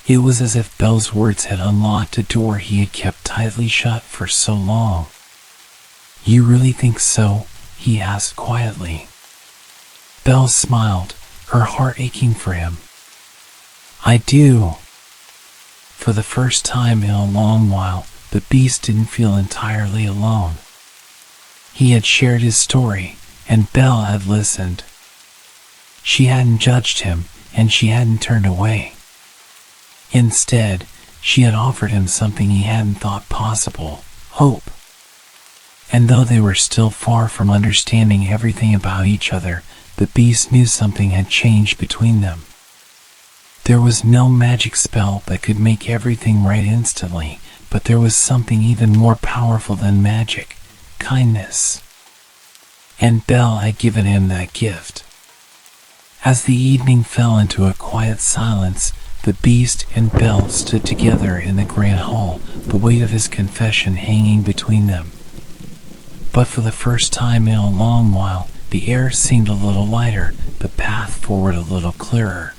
It was as if Belle's words had unlocked a door he had kept tightly shut for so long. You really think so? He asked quietly. Belle smiled, her heart aching for him. I do. For the first time in a long while, the beast didn't feel entirely alone. He had shared his story, and Belle had listened. She hadn't judged him, and she hadn't turned away. Instead, she had offered him something he hadn't thought possible, hope. And though they were still far from understanding everything about each other, the beast knew something had changed between them. There was no magic spell that could make everything right instantly, but there was something even more powerful than magic: kindness. And Belle had given him that gift. As the evening fell into a quiet silence, the Beast and Belle stood together in the grand hall, the weight of his confession hanging between them. But for the first time in a long while, the air seemed a little lighter, the path forward a little clearer.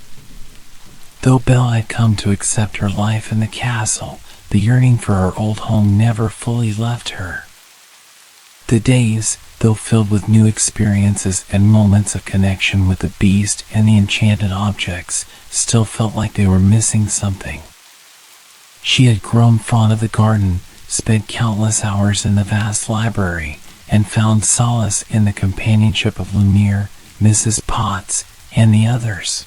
Though Belle had come to accept her life in the castle, the yearning for her old home never fully left her. The days, though filled with new experiences and moments of connection with the Beast and the enchanted objects, still felt like they were missing something. She had grown fond of the garden, spent countless hours in the vast library, and found solace in the companionship of Lumiere, Mrs. Potts, and the others.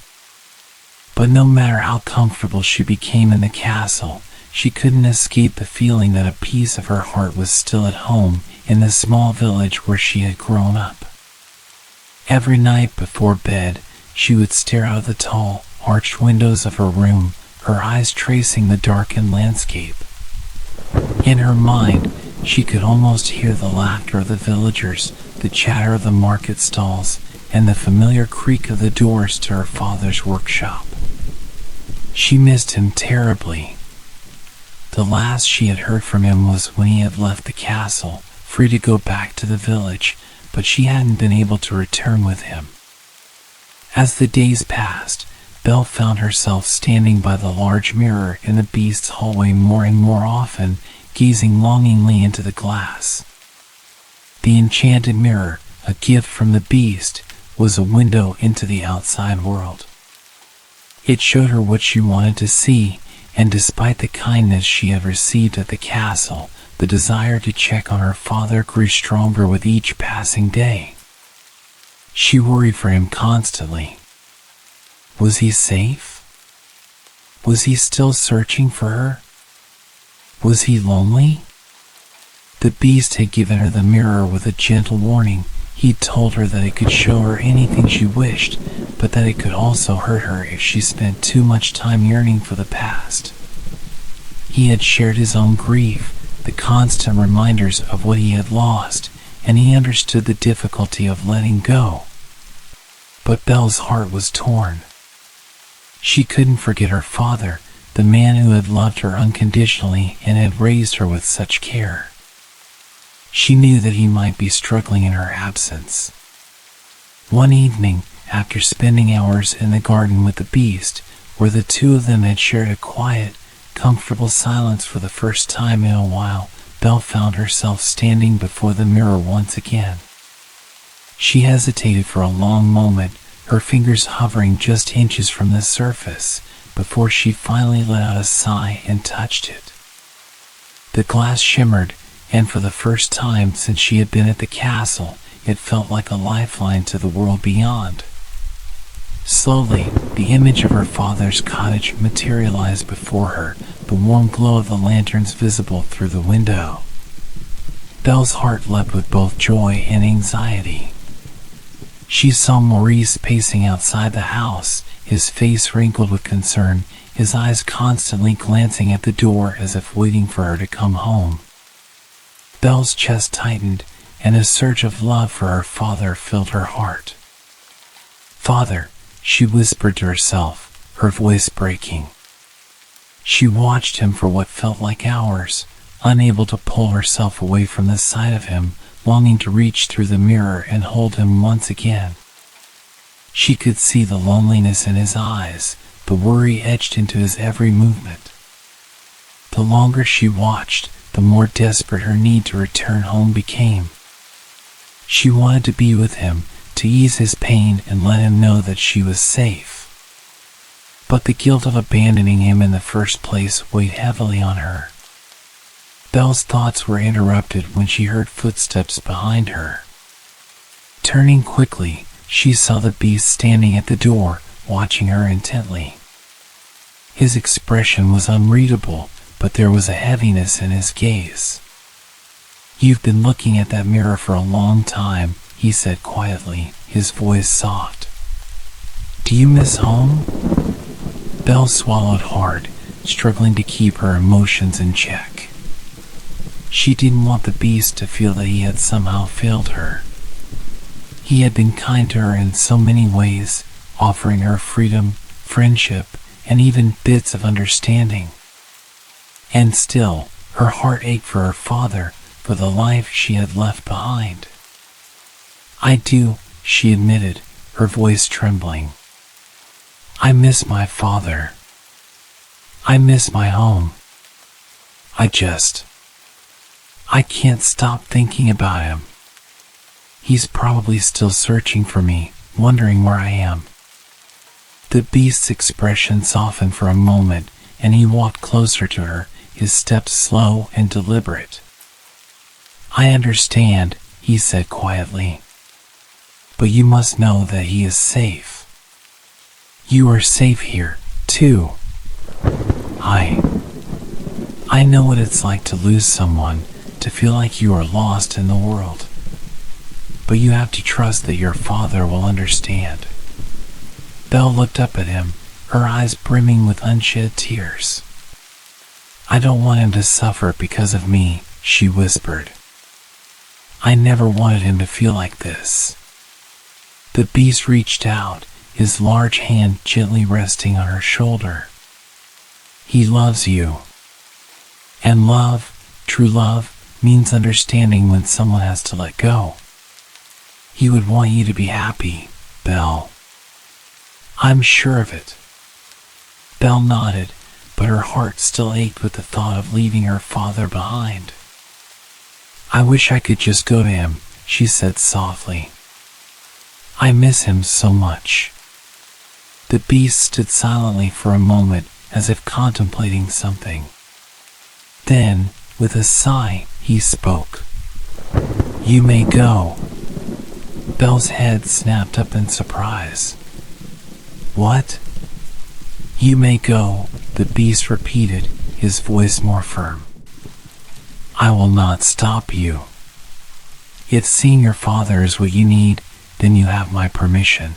But no matter how comfortable she became in the castle, she couldn't escape the feeling that a piece of her heart was still at home in the small village where she had grown up. Every night before bed, she would stare out of the tall, arched windows of her room, her eyes tracing the darkened landscape. In her mind, she could almost hear the laughter of the villagers, the chatter of the market stalls, and the familiar creak of the doors to her father's workshop. She missed him terribly. The last she had heard from him was when he had left the castle, free to go back to the village, but she hadn't been able to return with him. As the days passed, Belle found herself standing by the large mirror in the Beast's hallway more and more often, gazing longingly into the glass. The enchanted mirror, a gift from the Beast, was a window into the outside world. It showed her what she wanted to see, and despite the kindness she had received at the castle, the desire to check on her father grew stronger with each passing day. She worried for him constantly. Was he safe? Was he still searching for her? Was he lonely? The Beast had given her the mirror with a gentle warning. He'd told her that it could show her anything she wished, but that it could also hurt her if she spent too much time yearning for the past. He had shared his own grief, the constant reminders of what he had lost, and he understood the difficulty of letting go. But Belle's heart was torn. She couldn't forget her father, the man who had loved her unconditionally and had raised her with such care. She knew that he might be struggling in her absence. One evening, after spending hours in the garden with the Beast, where the two of them had shared a quiet, comfortable silence for the first time in a while, Belle found herself standing before the mirror once again. She hesitated for a long moment, her fingers hovering just inches from the surface, before she finally let out a sigh and touched it. The glass shimmered, and for the first time since she had been at the castle, it felt like a lifeline to the world beyond. Slowly, the image of her father's cottage materialized before her, the warm glow of the lanterns visible through the window. Belle's heart leapt with both joy and anxiety. She saw Maurice pacing outside the house, his face wrinkled with concern, his eyes constantly glancing at the door as if waiting for her to come home. Belle's chest tightened, and a surge of love for her father filled her heart. "Father," she whispered to herself, her voice breaking. She watched him for what felt like hours, unable to pull herself away from the sight of him, longing to reach through the mirror and hold him once again. She could see the loneliness in his eyes, the worry etched into his every movement. The longer she watched, the more desperate her need to return home became. She wanted to be with him, to ease his pain and let him know that she was safe. But the guilt of abandoning him in the first place weighed heavily on her. Belle's thoughts were interrupted when she heard footsteps behind her. Turning quickly, she saw the Beast standing at the door, watching her intently. His expression was unreadable, but there was a heaviness in his gaze. "You've been looking at that mirror for a long time," he said quietly, his voice soft. "Do you miss home?" Belle swallowed hard, struggling to keep her emotions in check. She didn't want the beast to feel that he had somehow failed her. He had been kind to her in so many ways, offering her freedom, friendship, and even bits of understanding. And still, her heart ached for her father, for the life she had left behind. "I do," she admitted, her voice trembling. "I miss my father. I miss my home. I can't stop thinking about him. He's probably still searching for me, wondering where I am." The beast's expression softened for a moment, and he walked closer to her, his steps slow and deliberate. "I understand," he said quietly. "But you must know that he is safe. You are safe here, too. I know what it's like to lose someone, to feel like you are lost in the world. But you have to trust that your father will understand." Belle looked up at him, her eyes brimming with unshed tears. "I don't want him to suffer because of me," she whispered. "I never wanted him to feel like this." The beast reached out, his large hand gently resting on her shoulder. "He loves you. And love, true love, means understanding when someone has to let go. He would want you to be happy, Belle. I'm sure of it." Belle nodded, but her heart still ached with the thought of leaving her father behind. "I wish I could just go to him," she said softly. "I miss him so much." The beast stood silently for a moment, as if contemplating something. Then, with a sigh, he spoke. "You may go." Belle's head snapped up in surprise. "What?" "You may go," the beast repeated, his voice more firm. "I will not stop you. If seeing your father is what you need, then you have my permission."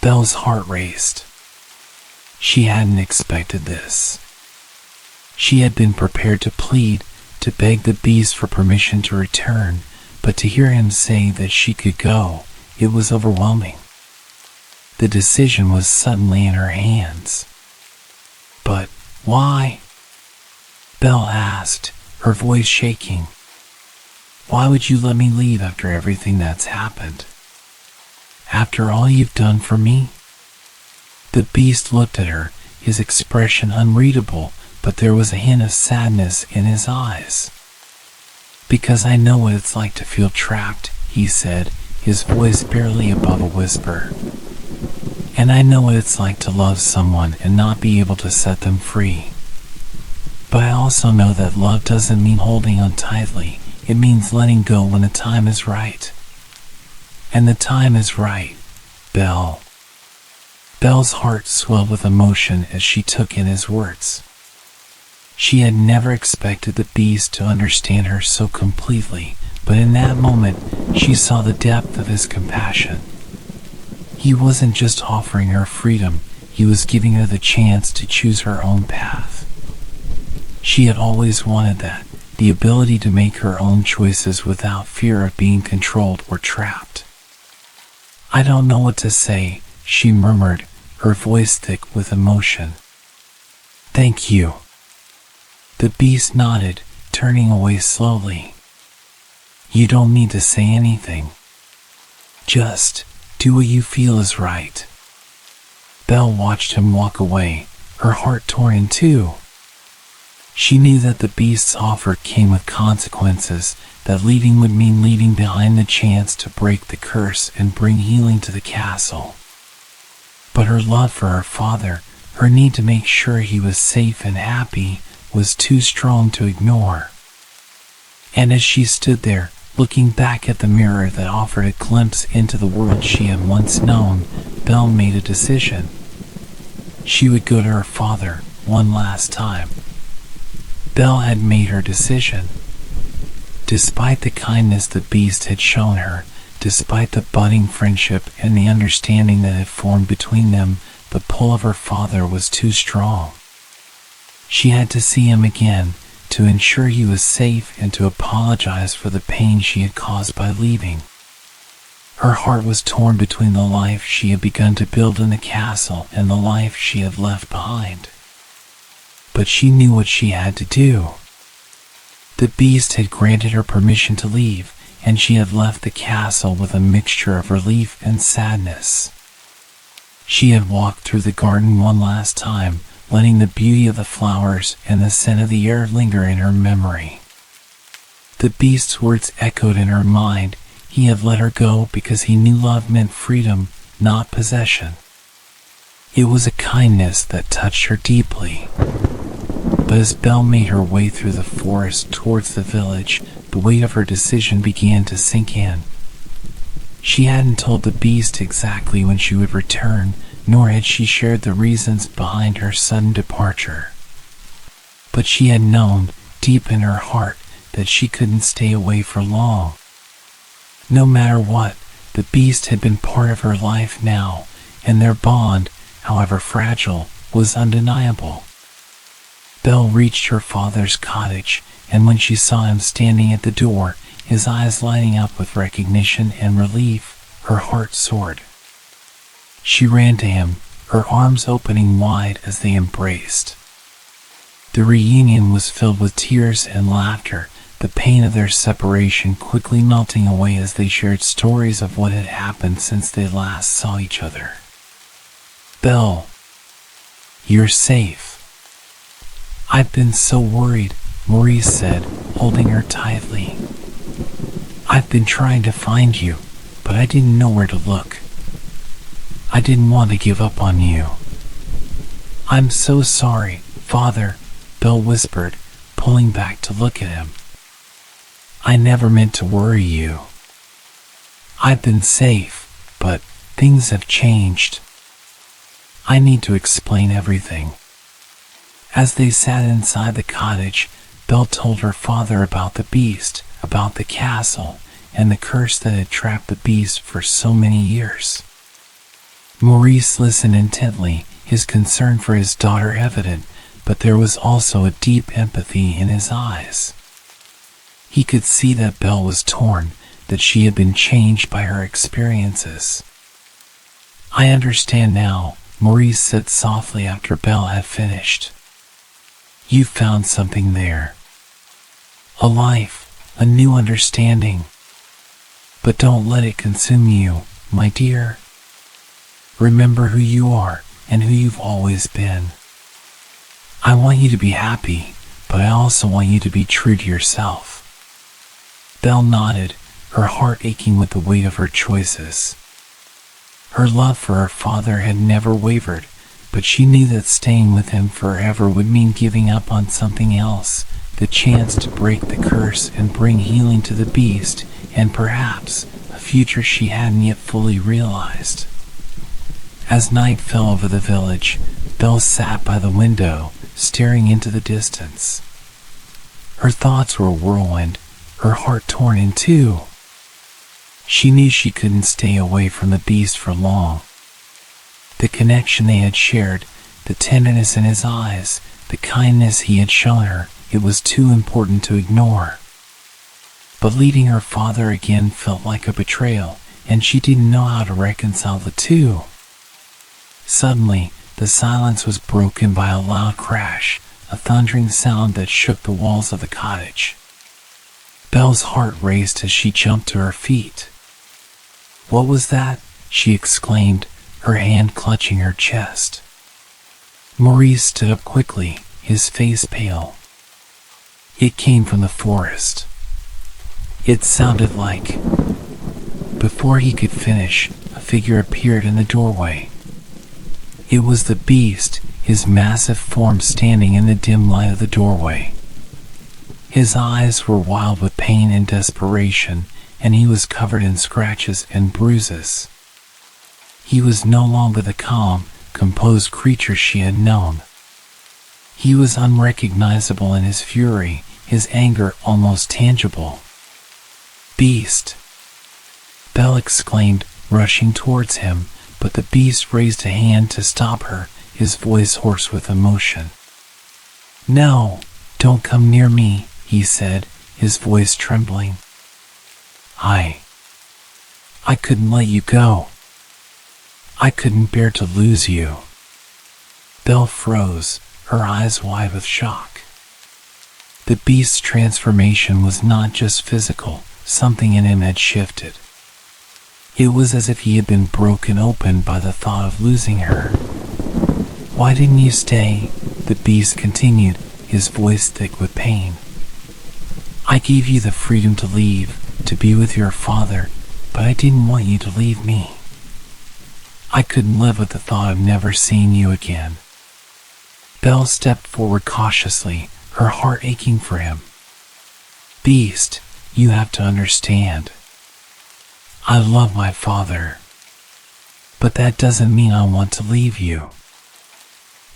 Belle's heart raced. She hadn't expected this. She had been prepared to plead, to beg the beast for permission to return, but to hear him say that she could go, it was overwhelming. The decision was suddenly in her hands. "But why?" Belle asked, her voice shaking. "Why would you let me leave after everything that's happened? After all you've done for me?" The beast looked at her, his expression unreadable, but there was a hint of sadness in his eyes. "Because I know what it's like to feel trapped," he said, his voice barely above a whisper. "And I know what it's like to love someone and not be able to set them free. But I also know that love doesn't mean holding on tightly, it means letting go when the time is right. And the time is right, Belle." Belle's heart swelled with emotion as she took in his words. She had never expected the beast to understand her so completely, but in that moment, she saw the depth of his compassion. He wasn't just offering her freedom, he was giving her the chance to choose her own path. She had always wanted that, the ability to make her own choices without fear of being controlled or trapped. "I don't know what to say," she murmured, her voice thick with emotion. "Thank you." The beast nodded, turning away slowly. "You don't need to say anything. Just do what you feel is right." Belle watched him walk away, her heart torn in two. She knew that the beast's offer came with consequences, that leaving would mean leaving behind the chance to break the curse and bring healing to the castle. But her love for her father, her need to make sure he was safe and happy, was too strong to ignore. And as she stood there, looking back at the mirror that offered a glimpse into the world she had once known, Belle made a decision. She would go to her father one last time. Belle had made her decision. Despite the kindness the beast had shown her, despite the budding friendship and the understanding that had formed between them, the pull of her father was too strong. She had to see him again, to ensure he was safe and to apologize for the pain she had caused by leaving. Her heart was torn between the life she had begun to build in the castle and the life she had left behind. But she knew what she had to do. The beast had granted her permission to leave, and she had left the castle with a mixture of relief and sadness. She had walked through the garden one last time, letting the beauty of the flowers and the scent of the air linger in her memory. The beast's words echoed in her mind. He had let her go because he knew love meant freedom, not possession. It was a kindness that touched her deeply. But as Belle made her way through the forest towards the village, the weight of her decision began to sink in. She hadn't told the beast exactly when she would return, nor had she shared the reasons behind her sudden departure. But she had known, deep in her heart, that she couldn't stay away for long. No matter what, the beast had been part of her life now, and their bond, however fragile, was undeniable. Belle reached her father's cottage, and when she saw him standing at the door, his eyes lighting up with recognition and relief, her heart soared. She ran to him, her arms opening wide as they embraced. The reunion was filled with tears and laughter, the pain of their separation quickly melting away as they shared stories of what had happened since they last saw each other. "Belle, you're safe." "I've been so worried," Maurice said, holding her tightly. "I've been trying to find you, but I didn't know where to look. I didn't want to give up on you." "I'm so sorry, Father," Belle whispered, pulling back to look at him. "I never meant to worry you. I've been safe, but things have changed. I need to explain everything." As they sat inside the cottage, Belle told her father about the beast, about the castle, and the curse that had trapped the beast for so many years. Maurice listened intently, his concern for his daughter evident, but there was also a deep empathy in his eyes. He could see that Belle was torn, that she had been changed by her experiences. "I understand now," Maurice said softly after Belle had finished. "You found something there. A life, a new understanding. But don't let it consume you, my dear. Remember who you are and who you've always been. I want you to be happy, but I also want you to be true to yourself." Belle nodded, her heart aching with the weight of her choices. Her love for her father had never wavered, but she knew that staying with him forever would mean giving up on something else, the chance to break the curse and bring healing to the beast, and perhaps a future she hadn't yet fully realized. As night fell over the village, Belle sat by the window, staring into the distance. Her thoughts were a whirlwind, her heart torn in two. She knew she couldn't stay away from the beast for long. The connection they had shared, the tenderness in his eyes, the kindness he had shown her, it was too important to ignore. But leaving her father again felt like a betrayal, and she didn't know how to reconcile the two. Suddenly, the silence was broken by a loud crash, a thundering sound that shook the walls of the cottage. Belle's heart raced as she jumped to her feet. "What was that?" she exclaimed, her hand clutching her chest. Maurice stood up quickly, his face pale. "It came from the forest. It sounded like..." Before he could finish, a figure appeared in the doorway. It was the beast, his massive form standing in the dim light of the doorway. His eyes were wild with pain and desperation, and he was covered in scratches and bruises. He was no longer the calm, composed creature she had known. He was unrecognizable in his fury, his anger almost tangible. "Beast!" Belle exclaimed, rushing towards him, but the beast raised a hand to stop her, his voice hoarse with emotion. "No, "Don't come near me," he said, his voice trembling. I couldn't let you go. I couldn't bear to lose you." Belle froze, her eyes wide with shock. The beast's transformation was not just physical, something in him had shifted. It was as if he had been broken open by the thought of losing her. "Why didn't you stay?" the beast continued, his voice thick with pain. "I gave you the freedom to leave, to be with your father, but I didn't want you to leave me. I couldn't live with the thought of never seeing you again." Belle stepped forward cautiously, her heart aching for him. "Beast, you have to understand. I love my father. But that doesn't mean I want to leave you.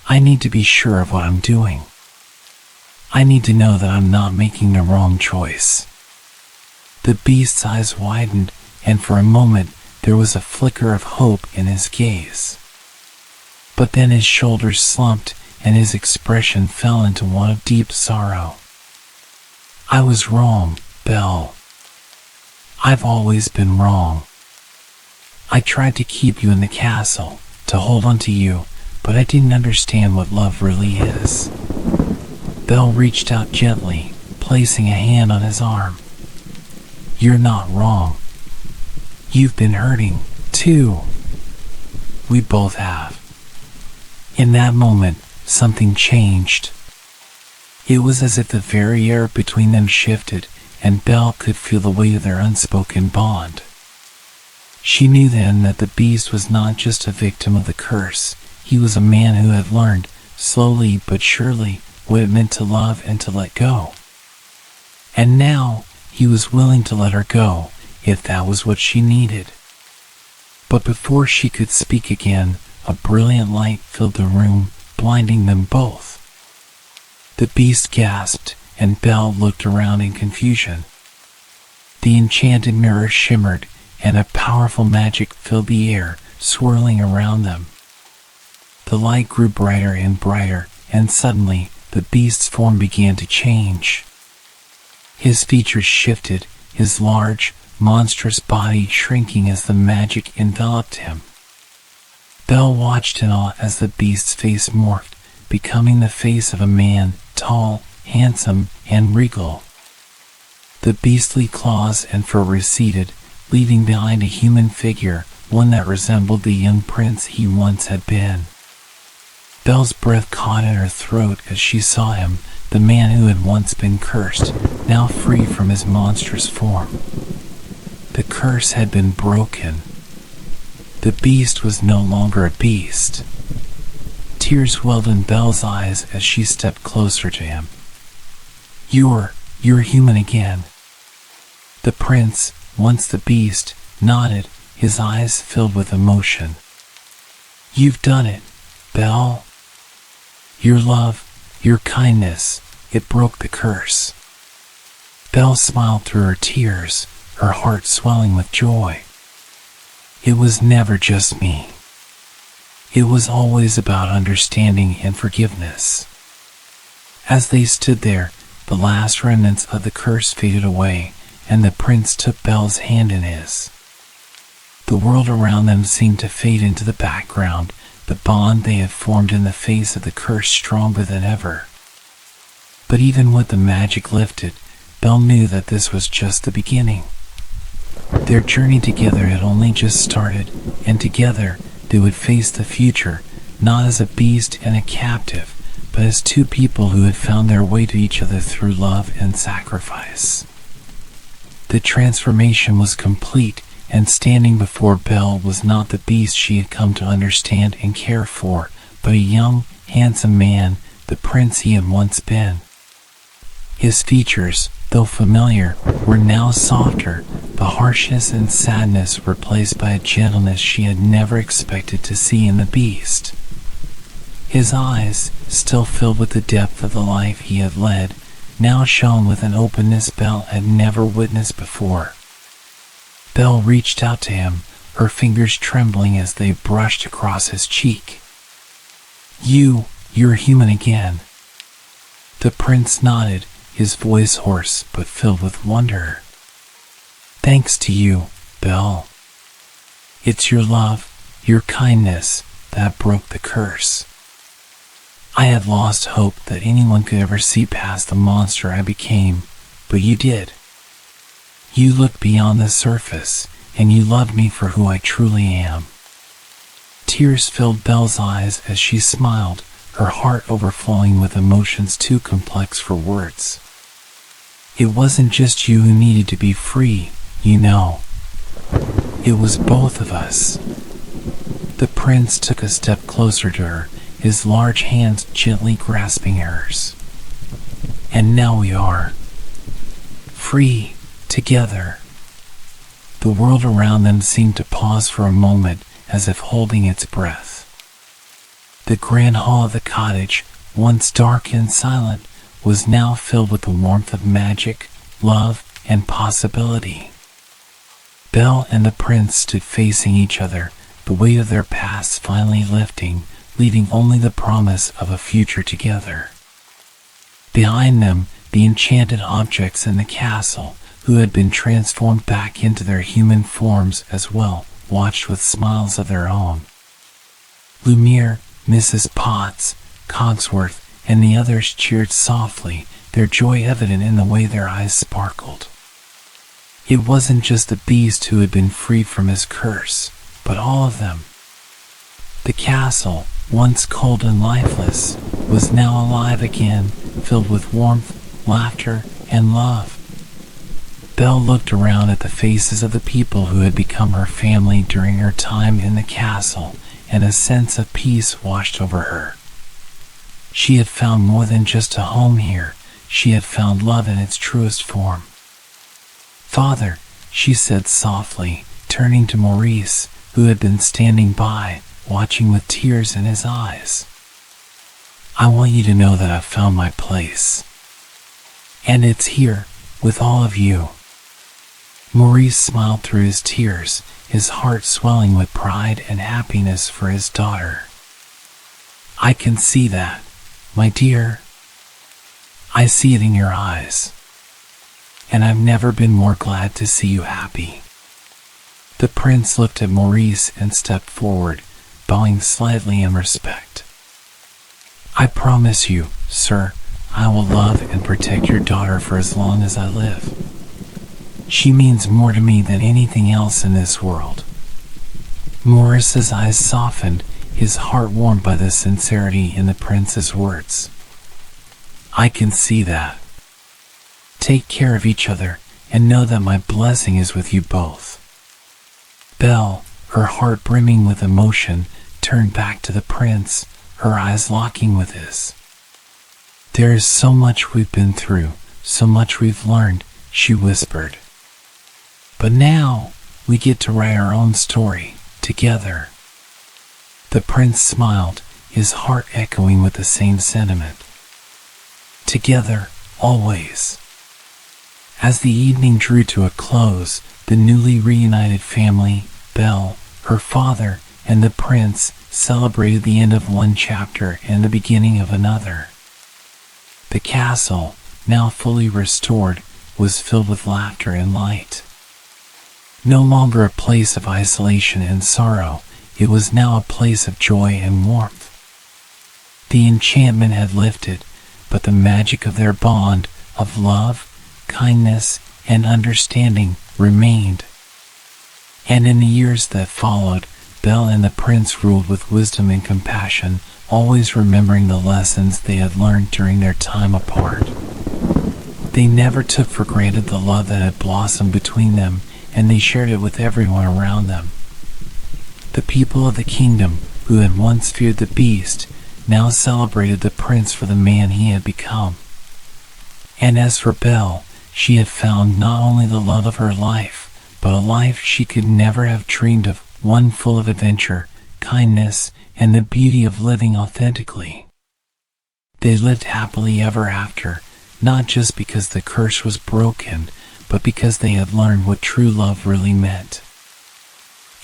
I need to be sure of what I'm doing. I need to know that I'm not making the wrong choice." The beast's eyes widened, and for a moment there was a flicker of hope in his gaze. But then his shoulders slumped, and his expression fell into one of deep sorrow. "I was wrong, Belle. I've always been wrong. I tried to keep you in the castle, to hold on to you, but I didn't understand what love really is." Belle reached out gently, placing a hand on his arm. "You're not wrong. You've been hurting, too. We both have." In that moment, something changed. It was as if the very air between them shifted, and Belle could feel the weight of their unspoken bond. She knew then that the beast was not just a victim of the curse. He was a man who had learned, slowly but surely, what it meant to love and to let go. And now, he was willing to let her go, if that was what she needed. But before she could speak again, a brilliant light filled the room, blinding them both. The beast gasped, and Belle looked around in confusion. The enchanted mirror shimmered, and a powerful magic filled the air, swirling around them. The light grew brighter and brighter, and suddenly, the beast's form began to change. His features shifted, his large, monstrous body shrinking as the magic enveloped him. Belle watched in awe as the beast's face morphed, becoming the face of a man, tall, handsome, and regal. The beastly claws and fur receded, leaving behind a human figure, one that resembled the young prince he once had been. Belle's breath caught in her throat as she saw him, the man who had once been cursed, now free from his monstrous form. The curse had been broken. The beast was no longer a beast. Tears welled in Belle's eyes as she stepped closer to him. You're human again." The prince, once the beast, nodded, his eyes filled with emotion. "You've done it, Belle. Your love, your kindness, it broke the curse." Belle smiled through her tears, her heart swelling with joy. "It was never just me. It was always about understanding and forgiveness." As they stood there, the last remnants of the curse faded away, and the prince took Belle's hand in his. The world around them seemed to fade into the background, the bond they had formed in the face of the curse stronger than ever. But even with the magic lifted, Belle knew that this was just the beginning. Their journey together had only just started, and together they would face the future, not as a beast and a captive, but as two people who had found their way to each other through love and sacrifice. The transformation was complete, and standing before Belle was not the beast she had come to understand and care for, but a young, handsome man, the prince he had once been. His features, though familiar, were now softer, the harshness and sadness replaced by a gentleness she had never expected to see in the beast. His eyes, still filled with the depth of the life he had led, now shone with an openness Belle had never witnessed before. Belle reached out to him, her fingers trembling as they brushed across his cheek. You're human again." The prince nodded, his voice hoarse but filled with wonder. Thanks to you, Belle. It's your love, your kindness, that broke the curse. I had lost hope that anyone could ever see past the monster I became, but you did. You looked beyond the surface, and you loved me for who I truly am. Tears filled Belle's eyes as she smiled, her heart overflowing with emotions too complex for words. It wasn't just you who needed to be free, you know. It was both of us. The prince took a step closer to her, his large hands gently grasping hers. And now we are free, together. The world around them seemed to pause for a moment, as if holding its breath. The grand hall of the cottage, once dark and silent, was now filled with the warmth of magic, love, and possibility. Belle and the prince stood facing each other, the weight of their pasts finally lifting, leaving only the promise of a future together. Behind them, the enchanted objects in the castle, who had been transformed back into their human forms as well, watched with smiles of their own. Lumiere, Mrs. Potts, Cogsworth, and the others cheered softly, their joy evident in the way their eyes sparkled. It wasn't just the beast who had been freed from his curse, but all of them. The castle, once cold and lifeless, was now alive again, filled with warmth, laughter, and love. Belle looked around at the faces of the people who had become her family during her time in the castle, and a sense of peace washed over her. She had found more than just a home here. She had found love in its truest form. Father, she said softly, turning to Maurice, who had been standing by, watching with tears in his eyes. I want you to know that I've found my place. And it's here, with all of you. Maurice smiled through his tears, his heart swelling with pride and happiness for his daughter. I can see that, my dear. I see it in your eyes. And I've never been more glad to see you happy. The prince looked at Maurice and stepped forward, bowing slightly in respect. I promise you, sir, I will love and protect your daughter for as long as I live. She means more to me than anything else in this world. Maurice's eyes softened, his heart warmed by the sincerity in the prince's words. I can see that. Take care of each other, and know that my blessing is with you both. Belle, her heart brimming with emotion, turned back to the prince, her eyes locking with his. There is so much we've been through, so much we've learned, she whispered. But now, we get to write our own story, together. The prince smiled, his heart echoing with the same sentiment. Together, always. As the evening drew to a close, the newly reunited family, Belle, her father, and the prince celebrated the end of one chapter and the beginning of another. The castle, now fully restored, was filled with laughter and light. No longer a place of isolation and sorrow, it was now a place of joy and warmth. The enchantment had lifted, but the magic of their bond of love, kindness, and understanding remained. And in the years that followed, Belle and the prince ruled with wisdom and compassion, always remembering the lessons they had learned during their time apart. They never took for granted the love that had blossomed between them, and they shared it with everyone around them. The people of the kingdom, who had once feared the beast, now celebrated the prince for the man he had become. And as for Belle, she had found not only the love of her life, but a life she could never have dreamed of, one full of adventure, kindness, and the beauty of living authentically. They lived happily ever after, not just because the curse was broken, but because they had learned what true love really meant.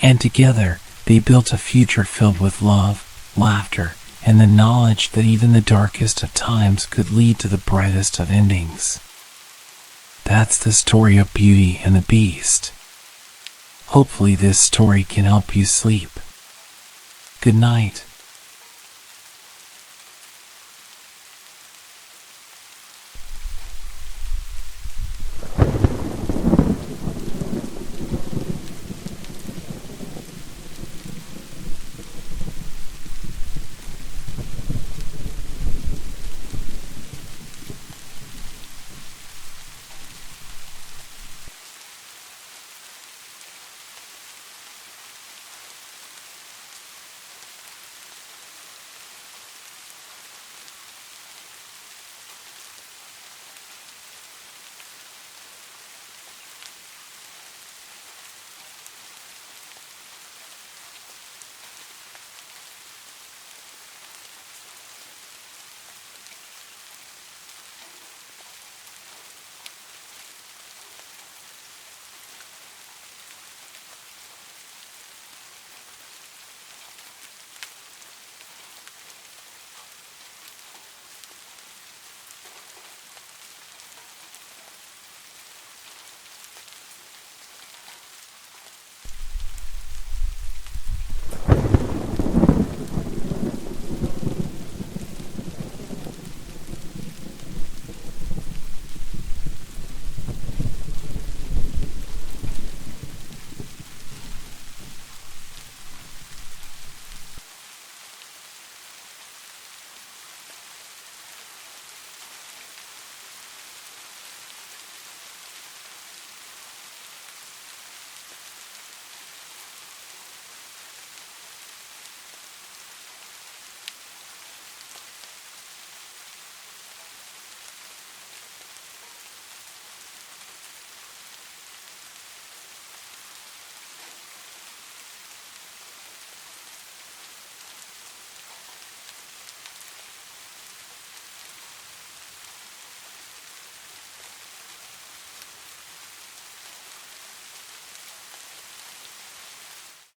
And together, they built a future filled with love, laughter, and the knowledge that even the darkest of times could lead to the brightest of endings. That's the story of Beauty and the Beast. Hopefully this story can help you sleep. Good night.